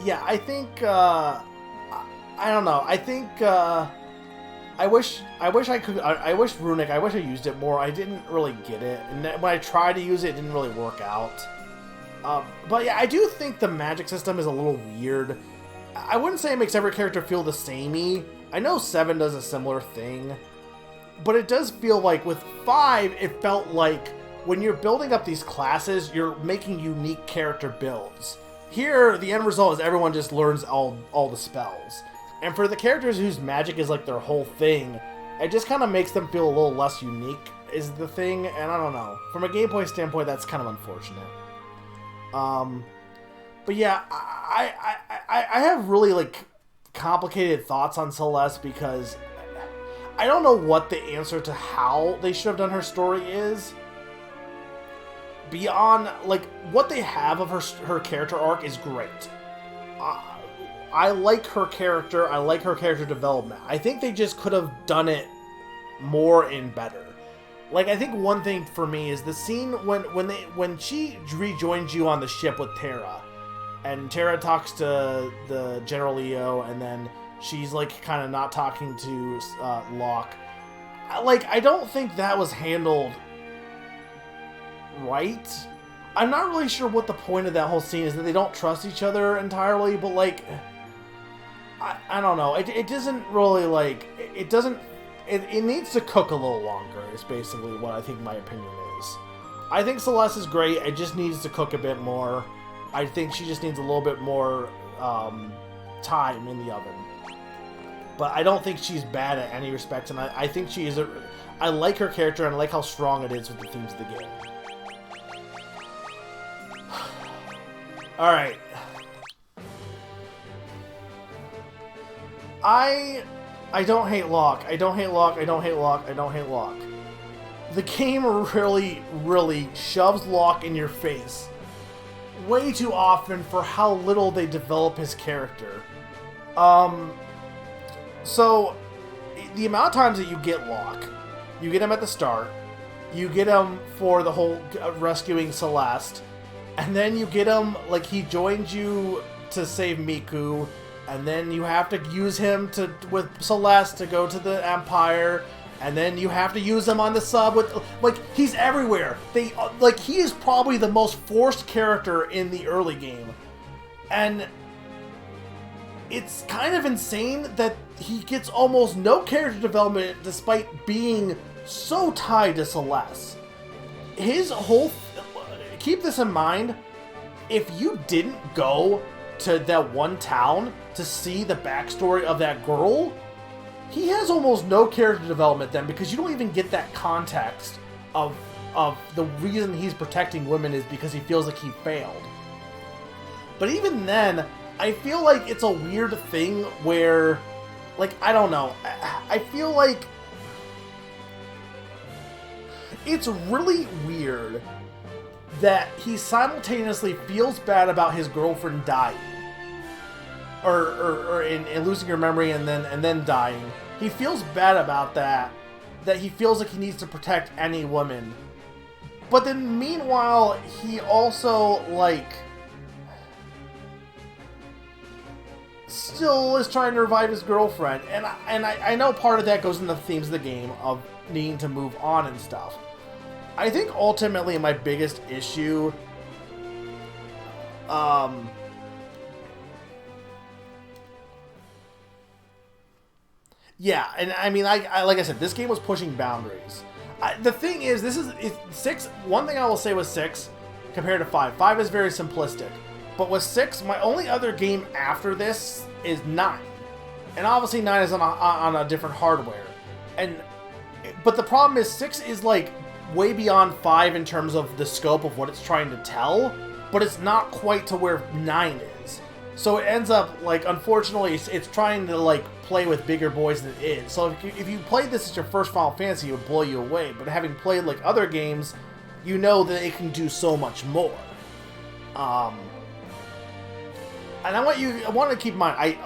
yeah, I think, I don't know, I think, I wish Runic, I wish I used it more. I didn't really get it, and when I tried to use it, it didn't really work out. But yeah, I do think the magic system is a little weird. I wouldn't say it makes every character feel the samey. I know 7 does a similar thing, but it does feel like with 5, it felt like when you're building up these classes, you're making unique character builds. Here, the end result is everyone just learns all the spells. And for the characters whose magic is like their whole thing, it just kind of makes them feel a little less unique is the thing, and I don't know. From a gameplay standpoint, that's kind of unfortunate. But yeah, I have really, like, complicated thoughts on Celeste because I don't know what the answer to how they should have done her story is. Beyond, like, what they have of her character arc is great. I like her character. I like her character development. I think they just could have done it more and better. Like, I think one thing for me is the scene when she rejoins you on the ship with Terra, and Terra talks to the General Leo, and then she's like kind of not talking to Locke. Like, I don't think that was handled right. I'm not really sure what the point of that whole scene is, that they don't trust each other entirely, but like, I don't know. It doesn't really, like, it doesn't, it needs to cook a little longer, is basically what I think my opinion is. I think Celeste is great, it just needs to cook a bit more. I think she just needs a little bit more time in the oven. But I don't think she's bad at any respect, and I think she is I like her character, and I like how strong it is with the themes of the game. Alright. I don't hate Locke. I don't hate Locke. I don't hate Locke. I don't hate Locke. The game really, really shoves Locke in your face way too often for how little they develop his character. So, the amount of times that you get Locke, you get him at the start, you get him for the whole rescuing Celeste, and then you get him, like, he joins you to save Miku, and then you have to use him with Celeste to go to the Empire, and then you have to use him on the sub with, like, he's everywhere. He is probably the most forced character in the early game. And it's kind of insane that he gets almost no character development despite being so tied to Celeste. His whole... Keep this in mind, if you didn't go to that one town to see the backstory of that girl, he has almost no character development then, because you don't even get that context of of the reason he's protecting women is because he feels like he failed. But even then, I feel like it's a weird thing where, like, I don't know. I feel like it's really weird that he simultaneously feels bad about his girlfriend dying, or in losing her memory and then dying. He feels bad about that he feels like he needs to protect any woman. But then meanwhile, he also, like, still is trying to revive his girlfriend. And I know part of that goes into the themes of the game of needing to move on and stuff. I think ultimately my biggest issue, yeah, and I mean, I like I said, this game was pushing boundaries. The thing is, this is 6. One thing I will say with 6 compared to 5. 5 is very simplistic, but with 6, my only other game after this is 9, and obviously 9 is on a different hardware. But the problem is 6 is like way beyond 5 in terms of the scope of what it's trying to tell, but it's not quite to where 9 is. So it ends up, like, unfortunately, it's trying to, like, play with bigger boys than it is. So if you played this as your first Final Fantasy, it would blow you away. But having played, like, other games, you know that it can do so much more. And I want to keep in mind,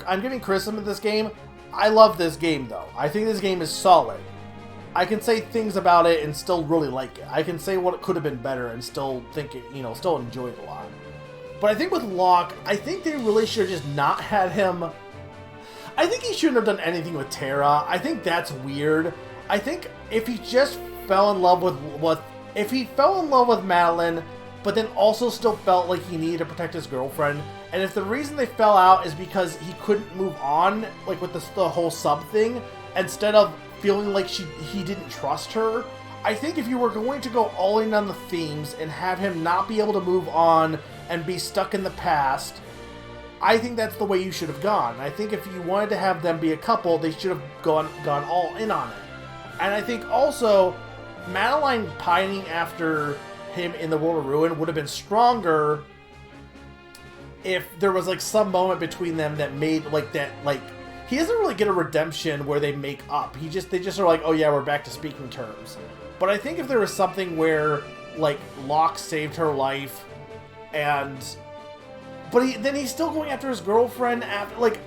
I'm giving criticism of this game. I love this game, though. I think this game is solid. I can say things about it and still really like it. I can say what it could have been better and still think it, still enjoy it a lot. But I think with Locke, I think they really should have just not had him. I think he shouldn't have done anything with Terra. I think that's weird. I think if he just fell in love if he fell in love with Madeline, but then also still felt like he needed to protect his girlfriend, and if the reason they fell out is because he couldn't move on, like with the whole sub thing, instead of feeling like he didn't trust her, I think if you were going to go all in on the themes and have him not be able to move on and be stuck in the past, I think that's the way you should have gone. I think if you wanted to have them be a couple, they should have gone all in on it. And I think also, Madeline pining after him in the World of Ruin would have been stronger if there was, like, some moment between them that made, like, that, like, he doesn't really get a redemption where they make up. They just are like, oh yeah, we're back to speaking terms. But I think if there was something where, like, Locke saved her life, but he's still going after his girlfriend after, like,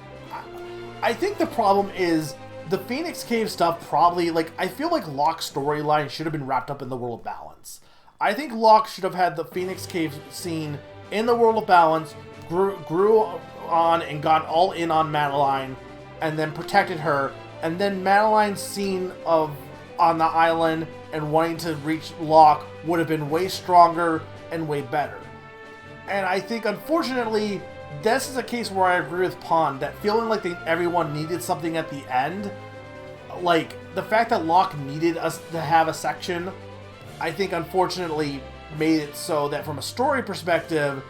I think the problem is the Phoenix Cave stuff probably, like, I feel like Locke's storyline should have been wrapped up in the World of Balance. I think Locke should have had the Phoenix Cave scene in the World of Balance, grew on and got all in on Madeline, and then protected her, and then Madeline's scene on the island and wanting to reach Locke would have been way stronger and way better. And I think, unfortunately, this is a case where I agree with Pond, that feeling like everyone needed something at the end, like, the fact that Locke needed us to have a section, I think, unfortunately, made it so that from a story perspective,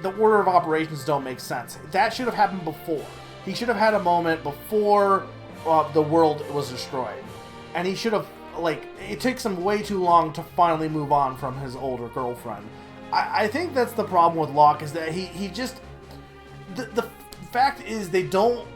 the order of operations don't make sense. That should have happened before. He should have had a moment before the world was destroyed. And he should have, like, it takes him way too long to finally move on from his older girlfriend. I think that's the problem with Locke, is that he just... The fact is, they don't...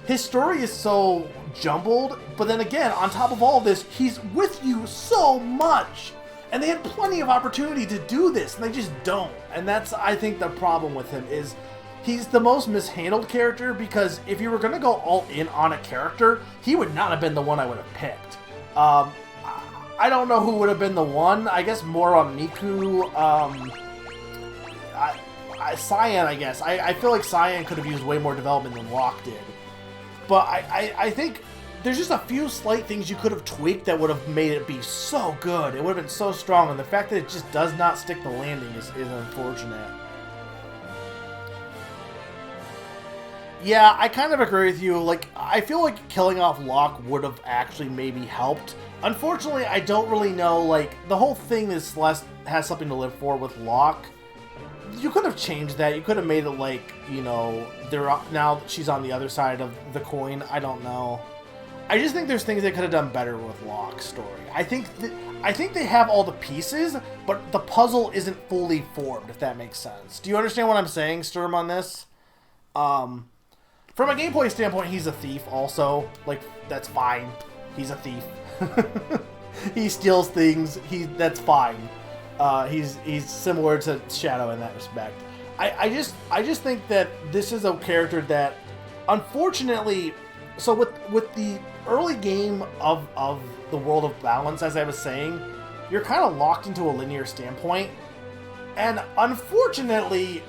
His story is so jumbled, but then again, on top of all of this, he's with you so much! And they had plenty of opportunity to do this, and they just don't. And that's, I think, the problem with him, is he's the most mishandled character, because if you were going to go all in on a character, he would not have been the one I would have picked. I don't know who would have been the one. I guess more on Miku. Cyan, I guess. I feel like Cyan could have used way more development than Locke did. But I think there's just a few slight things you could have tweaked that would have made it be so good. It would have been so strong. And the fact that it just does not stick the landing is unfortunate. Yeah, I kind of agree with you. Like, I feel like killing off Locke would have actually maybe helped. Unfortunately, I don't really know, like, the whole thing that Celeste has something to live for with Locke. You could have changed that. You could have made it like, now that she's on the other side of the coin. I don't know. I just think there's things they could have done better with Locke's story. I think they have all the pieces, but the puzzle isn't fully formed, if that makes sense. Do you understand what I'm saying, Sturm, on this? From a gameplay standpoint, he's a thief also. Like, that's fine. He's a thief. He steals things. That's fine. He's similar to Shadow in that respect. I just think that this is a character that, unfortunately, so with the early game of the World of Balance, as I was saying, you're kind of locked into a linear standpoint, and unfortunately,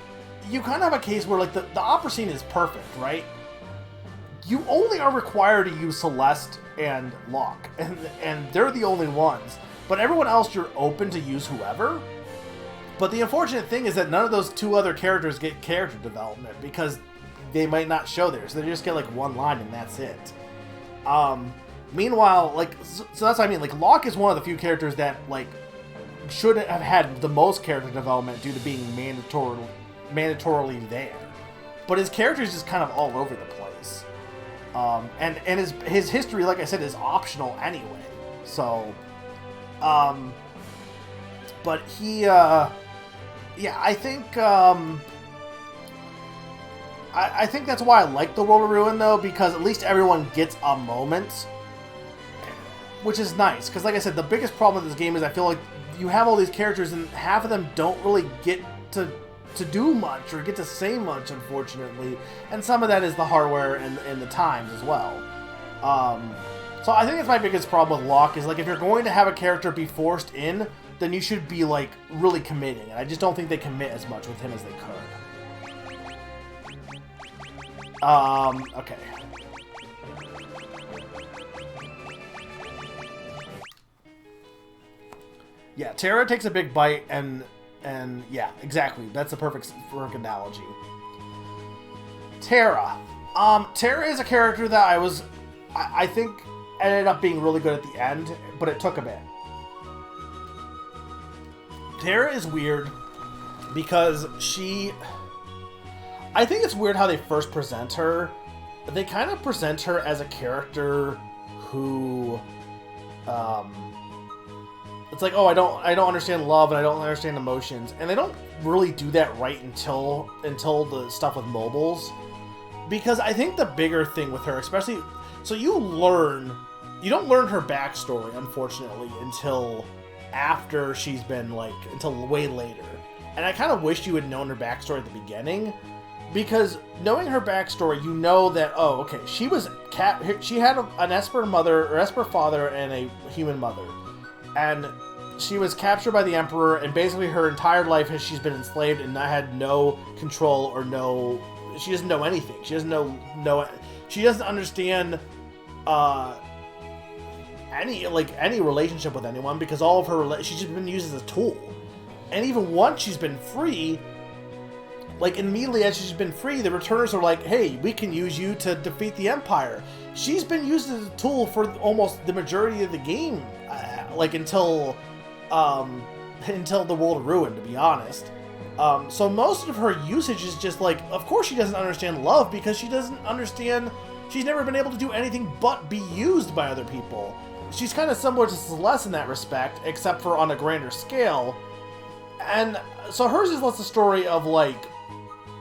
you kind of have a case where like the opera scene is perfect, right? You only are required to use Celeste and Locke, and they're the only ones. But everyone else, you're open to use whoever. But the unfortunate thing is that none of those two other characters get character development because they might not show theirs. So they just get like one line and that's it. Meanwhile, like, so that's what I mean. Like, Locke is one of the few characters that like should have had the most character development due to being mandatorily there. But his character is just kind of all over the place. And his history, like I said, is optional anyway. So, but he, yeah, I think, I think that's why I like the World of Ruin, though, because at least everyone gets a moment, which is nice. Because, like I said, the biggest problem with this game is I feel like you have all these characters and half of them don't really get to do much or get to say much, unfortunately. And some of that is the hardware and the times as well. So I think that's my biggest problem with Locke is, like, if you're going to have a character be forced in, then you should be, like, really committing. And I just don't think they commit as much with him as they could. Okay. Yeah, Terra takes a big bite and yeah, exactly. That's the perfect analogy. Terra. Terra is a character that I think ended up being really good at the end, but it took a bit. Terra is weird because I think it's weird how they first present her. They kind of present her as a character who, it's like, oh, I don't understand love and I don't understand emotions, and they don't really do that right until the stuff with mobiles, because I think the bigger thing with her, especially, so you don't learn her backstory, unfortunately, until after she's been until way later, and I kind of wish you had known her backstory at the beginning. Because knowing her backstory, you know that, oh, okay, she had an Esper mother, or Esper father, and a human mother. And she was captured by the Emperor, and basically her entire life she's been enslaved and had no control or she doesn't know anything. She doesn't she doesn't understand any relationship with anyone, because all of her, she's just been used as a tool. And even once she's been free, immediately as she's been free, the Returners are like, hey, we can use you to defeat the Empire. She's been used as a tool for almost the majority of the game, until the World of Ruin, to be honest. So most of her usage is just of course she doesn't understand love, because she doesn't understand, she's never been able to do anything but be used by other people. She's kind of similar to Celeste in that respect, except for on a grander scale. And so hers is less a story of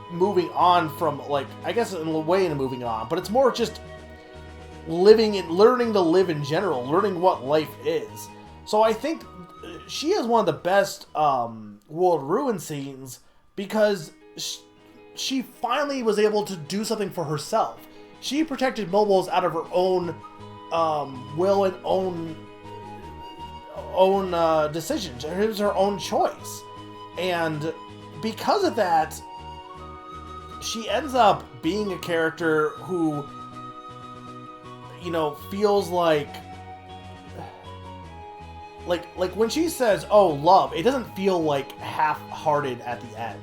moving on from, I guess in a way moving on, but it's more just living and learning to live in general, learning what life is. So I think she is one of the best World Ruin scenes, because she finally was able to do something for herself. She protected Mobiles out of her own will and own decisions. It was her own choice. And because of that, she ends up being a character who, feels like when she says, oh, love, it doesn't feel half-hearted at the end.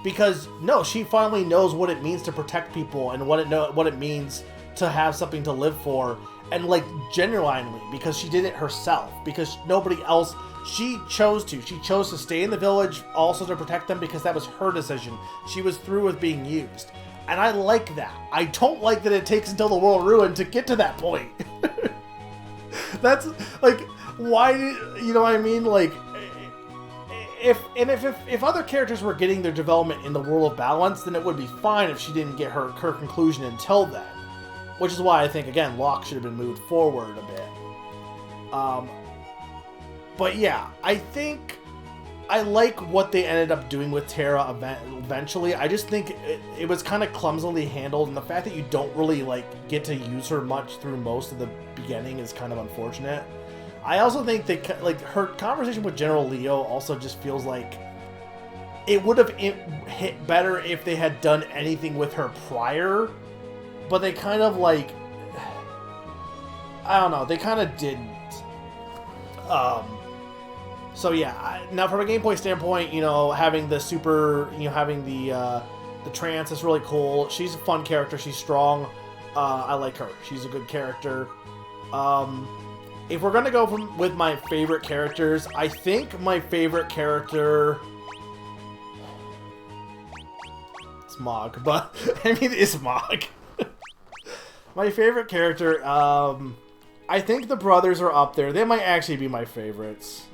Because, no, she finally knows what it means to protect people and what it means to have something to live for. And, genuinely, because she did it herself. Because nobody else, she chose to. She chose to stay in the village also to protect them, because that was her decision. She was through with being used. And I like that. I don't like that it takes until the world ruined to get to that point. That's, like, why, you know what I mean? Like, if other characters were getting their development in the World of Balance, then it would be fine if she didn't get her conclusion until then. Which is why I think, again, Locke should have been moved forward a bit. But yeah, I think I like what they ended up doing with Terra eventually. I just think it was kind of clumsily handled, and the fact that you don't really, like, get to use her much through most of the beginning is kind of unfortunate. I also think that, like, her conversation with General Leo also just feels like it would have hit better if they had done anything with her prior, but they kind of, like, I don't know, they kind of didn't. So yeah, now from a gameplay standpoint, you know, having the having the trance is really cool. She's a fun character. She's strong. I like her. She's a good character. If we're gonna go with my favorite characters, I think my favorite character, it's Mog, but I mean it's Mog. My favorite character, I think the brothers are up there. They might actually be my favorites.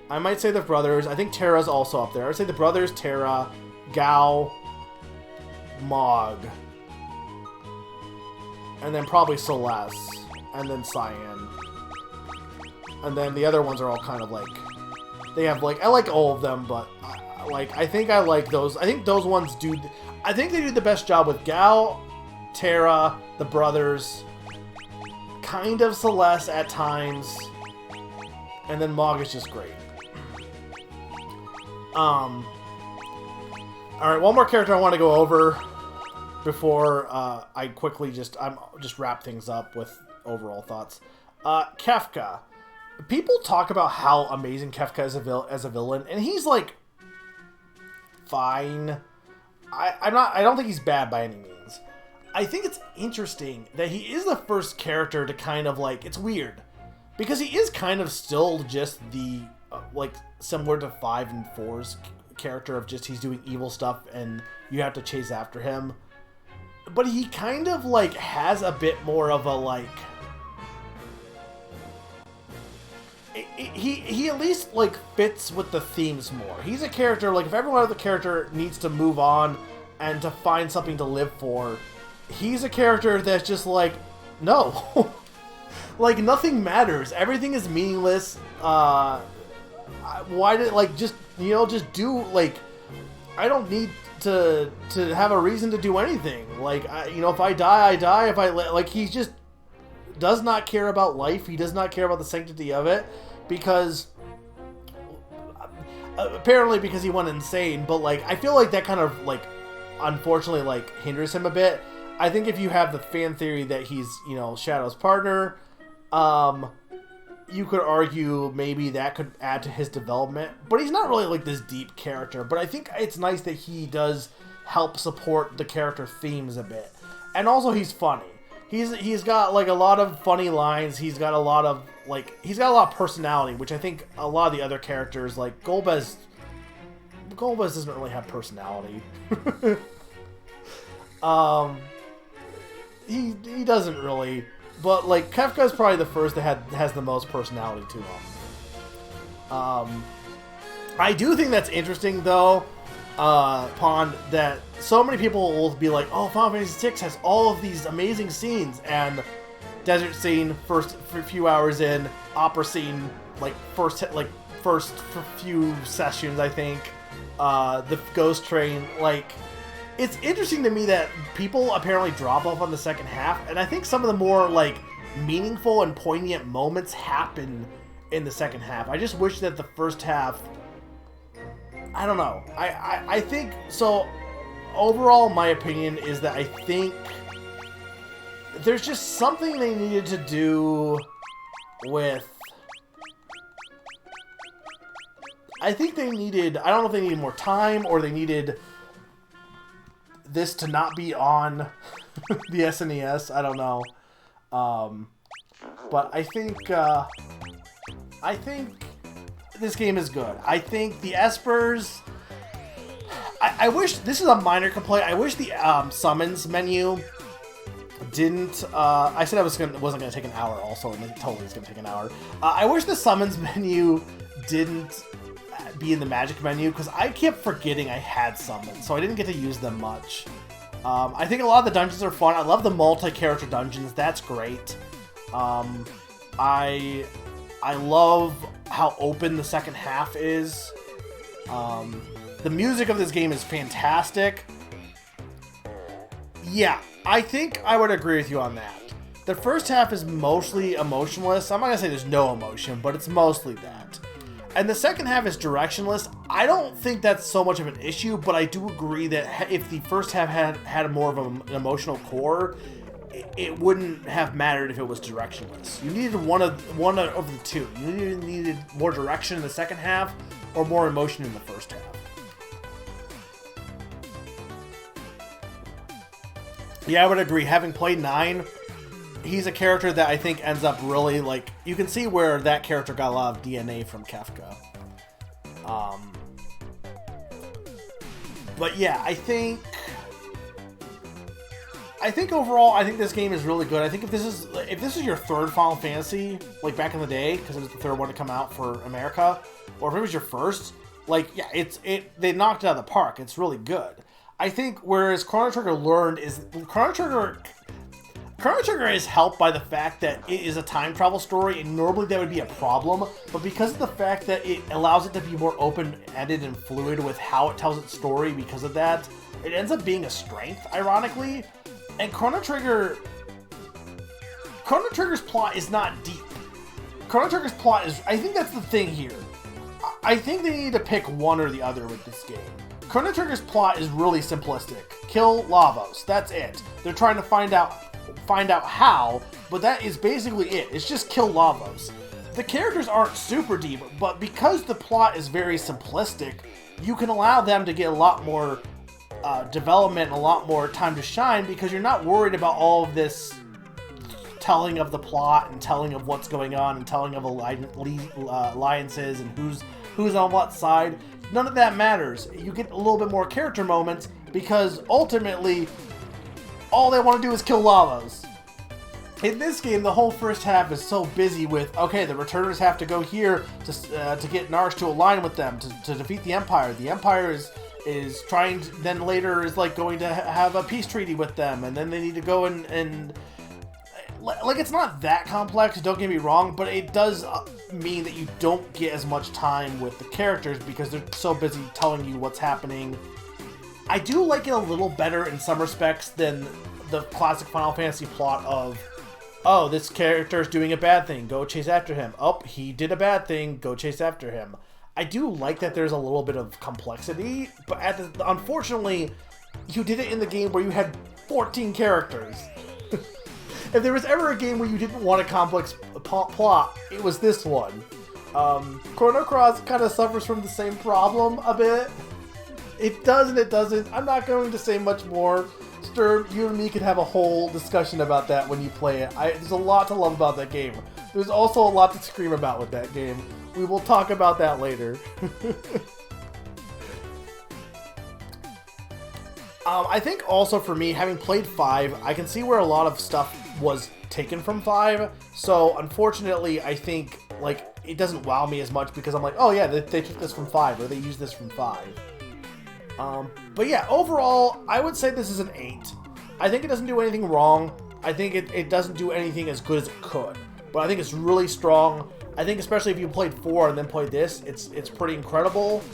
I might say the brothers. I think Terra's also up there. I'd say the brothers, Terra, Gao, Mog, and then probably Celeste, and then Cyan. And then the other ones are all kind of like, they have like, I like all of them, but I think I like those. I think those ones I think they do the best job with Gao, Terra, the brothers, kind of Celeste at times, and then Mog is just great. Alright, one more character I want to go over before I quickly just wrap things up with overall thoughts. Kefka. People talk about how amazing Kefka is as a villain, and he's like fine. I don't think he's bad by any means. I think it's interesting that he is the first character to kind of like, it's weird because he is kind of still just the like similar to 5 and 4's character of just he's doing evil stuff and you have to chase after him, but he kind of like has a bit more of a like he at least like fits with the themes more. He's a character like if every other character needs to move on and to find something to live for, he's a character that's just like, no. Like nothing matters, everything is meaningless. Why did, like, just, you know, just do, like, I don't need to have a reason to do anything. Like, you know, if I die, I die. If I, like, he just does not care about life. He does not care about the sanctity of it because, apparently because he went insane. But, like, I feel like that kind of, like, unfortunately, like, hinders him a bit. I think if you have the fan theory that he's, you know, Shadow's partner, you could argue maybe that could add to his development, but he's not really like this deep character. But I think it's nice that he does help support the character themes a bit, and also he's funny. He's got like a lot of funny lines. He's got a lot of personality, which I think a lot of the other characters like Golbez doesn't really have personality. He doesn't really. But, like, Kefka's probably the first that has the most personality to him. I do think that's interesting, though, Pond, that so many people will be like, oh, Final Fantasy VI has all of these amazing scenes, and desert scene, first few hours in, opera scene, like, first few sessions, I think, the ghost train, like... It's interesting to me that people apparently drop off on the second half, and I think some of the more, like, meaningful and poignant moments happen in the second half. I just wish that the first half... I don't know. I think... So, overall, my opinion is that I think there's just something they needed to do with... I think they needed... I don't know if they needed more time, or they needed... this to not be on the SNES. I don't know. But I think this game is good. I think the Espers... I wish, this is a minor complaint, I wish the summons menu didn't, I said wasn't going to take an hour also, and it totally is going to take an hour. I wish the summons menu didn't be in the magic menu, because I kept forgetting I had summons, so I didn't get to use them much. I think a lot of the dungeons are fun. I love the multi-character dungeons, that's great. I love how open the second half is. The music of this game is fantastic. Yeah, I think I would agree with you on that. The first half is mostly emotionless. I'm not going to say there's no emotion, but it's mostly that. And the second half is directionless. I don't think that's so much of an issue, but I do agree that if the first half had more of an emotional core, it wouldn't have mattered if it was directionless. You needed one of the two. You needed more direction in the second half or more emotion in the first half. Yeah, I would agree. Having played 9, he's a character that I think ends up really, like, you can see where that character got a lot of DNA from Kefka. But yeah, I think overall, I think this game is really good. I think if this is your third Final Fantasy, like back in the day, because it was the third one to come out for America, or if it was your first, like, yeah, they knocked it out of the park. It's really good. I think whereas Chrono Trigger learned is Chrono Trigger is helped by the fact that it is a time travel story, and normally that would be a problem, but because of the fact that it allows it to be more open-ended and fluid with how it tells its story, because of that, it ends up being a strength, ironically. And Chrono Trigger's plot is not deep. Chrono Trigger's plot is, I think that's the thing here. I think they need to pick one or the other with this game. Chrono Trigger's plot is really simplistic. Kill Lavos, that's it. They're trying to find out how, but that is basically it. It's just kill Lavos. The characters aren't super deep, but because the plot is very simplistic, you can allow them to get a lot more development and a lot more time to shine, because you're not worried about all of this telling of the plot and telling of what's going on and telling of alliances and who's on what side. None of that matters. You get a little bit more character moments because ultimately all they want to do is kill Lavos. In this game, the whole first half is so busy with, okay, the returners have to go here to get Narshe to align with them to defeat the Empire. The Empire is trying to, then later is like going to have a peace treaty with them, and then they need to go and like, it's not that complex, don't get me wrong, but it does mean that you don't get as much time with the characters because they're so busy telling you what's happening. I do like it a little better in some respects than the classic Final Fantasy plot of, oh, this character is doing a bad thing, go chase after him. Oh, he did a bad thing, go chase after him. I do like that there's a little bit of complexity, but unfortunately, you did it in the game where you had 14 characters. If there was ever a game where you didn't want a complex plot, it was this one. Chrono Cross kind of suffers from the same problem a bit. It does and it doesn't. I'm not going to say much more. Sturm, you and me could have a whole discussion about that when you play it. There's a lot to love about that game. There's also a lot to scream about with that game. We will talk about that later. I think also for me, having played 5, I can see where a lot of stuff was taken from 5. So unfortunately, I think like it doesn't wow me as much because I'm like, oh yeah, they took this from 5 or they used this from 5. But yeah, overall, I would say this is an 8. I think it doesn't do anything wrong. I think it doesn't do anything as good as it could. But I think it's really strong. I think especially if you played 4 and then played this, it's pretty incredible.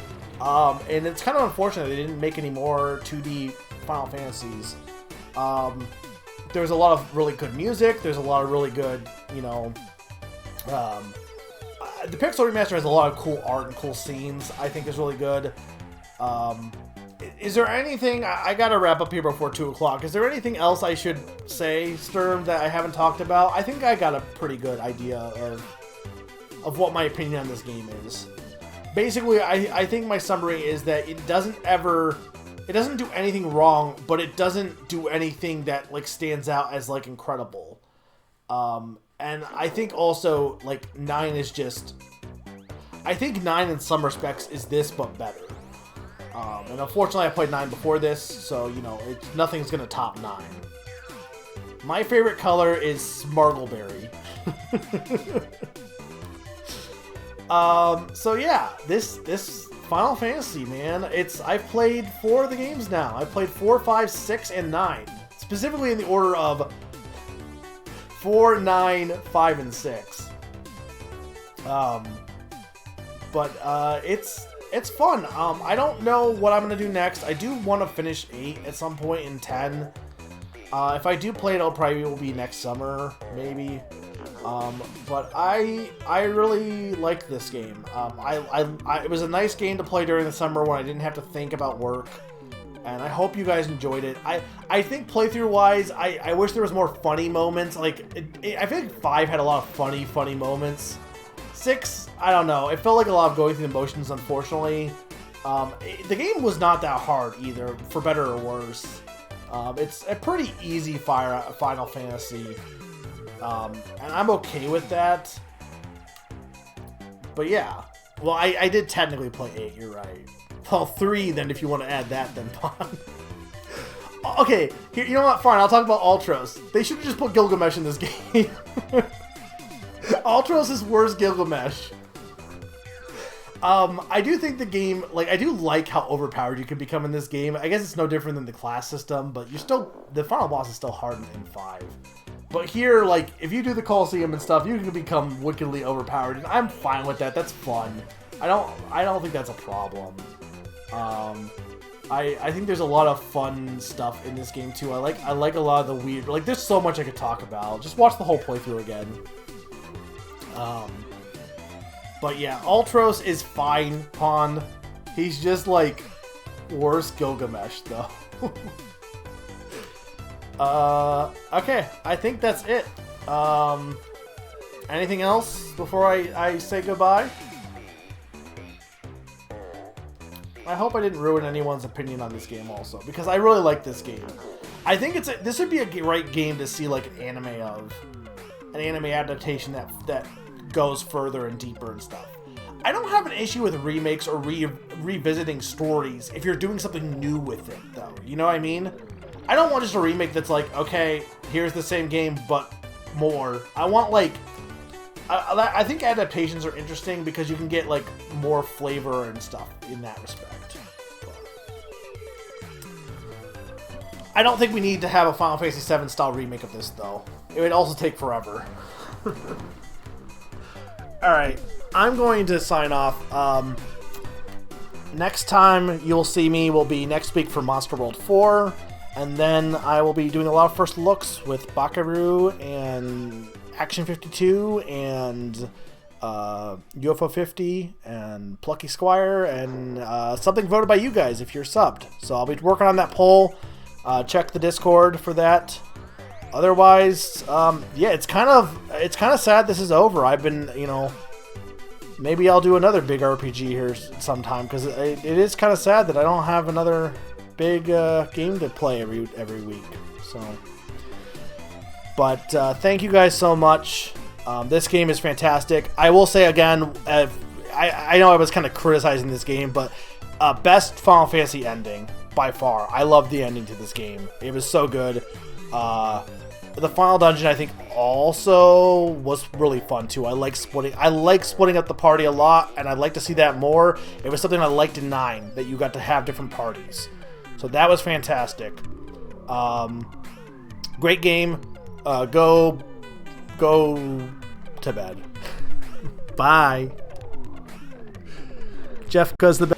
And it's kind of unfortunate they didn't make any more 2D Final Fantasies. There's a lot of really good music. There's a lot of really good, you know... the Pixel Remaster has a lot of cool art and cool scenes. I think is really good. Is there anything... I gotta wrap up here before 2 o'clock. Is there anything else I should say, Sturm, that I haven't talked about? I think I got a pretty good idea of what my opinion on this game is. Basically, I think my summary is that it doesn't do anything wrong, but it doesn't do anything that like stands out as like incredible. And I think also like 9 is just... I think 9 in some respects is this, but better. And unfortunately, I played 9 before this, so, you know, nothing's going to top 9. My favorite color is Smargleberry. So yeah, this Final Fantasy, man, I've played 4 of the games now. I've played 4, 5, 6, and 9. Specifically in the order of 4, 9, 5, and 6. But it's fun. I don't know what I'm gonna do next. I do want to finish 8 at some point in 10. If I do play it, it'll probably will be next summer, maybe. But I really like this game. It was a nice game to play during the summer when I didn't have to think about work. And I hope you guys enjoyed it. I think playthrough-wise, I wish there was more funny moments. Like, I feel like 5 had a lot of funny moments. 6, I don't know. It felt like a lot of going through the motions, unfortunately. The game was not that hard either, for better or worse. It's a pretty easy Final Fantasy. And I'm okay with that. But yeah. Well, I did technically play 8, you're right. Well, 3 then, if you want to add that, then Pon. Okay, you know what? Fine, I'll talk about Ultros. They should have just put Gilgamesh in this game. Ultros is worse Gilgamesh. I do think the game, like, I do like how overpowered you can become in this game. I guess it's no different than the class system, but the final boss is still hard in 5. But here, like, if you do the Colosseum and stuff, you can become wickedly overpowered, and I'm fine with that. That's fun. I don't think that's a problem. I think there's a lot of fun stuff in this game too. I like a lot of the weird, like, there's so much I could talk about. Just watch the whole playthrough again. But yeah, Ultros is fine, Pon. He's just like worse Gilgamesh though. Okay, I think that's it. Anything else before I say goodbye? I hope I didn't ruin anyone's opinion on this game also, because I really like this game. I think this would be a great game to see like an anime adaptation that goes further and deeper and stuff. I don't have an issue with remakes or revisiting stories if you're doing something new with it, though. You know what I mean? I don't want just a remake that's like, okay, here's the same game, but more. I want, like... I think adaptations are interesting because you can get, like, more flavor and stuff in that respect. I don't think we need to have a Final Fantasy VII style remake of this, though. It would also take forever. Alright, I'm going to sign off. Next time you'll see me will be next week for Monster World 4, and then I will be doing a lot of first looks with Bakaru and Action 52 and UFO 50 and Plucky Squire and something voted by you guys if you're subbed. So I'll be working on that poll. Check the Discord for that. Otherwise, yeah, it's kind of sad this is over. I've been, you know, maybe I'll do another big RPG here sometime because it is kind of sad that I don't have another big game to play every week. So, but thank you guys so much. This game is fantastic. I will say again, I know I was kind of criticizing this game, but best Final Fantasy ending by far. I love the ending to this game. It was so good. The final dungeon, I think, also was really fun too. I like splitting up the party a lot, and I'd like to see that more. It was something I liked in 9, that you got to have different parties. So that was fantastic. Great game. Go to bed. Bye. Jeff goes the bed.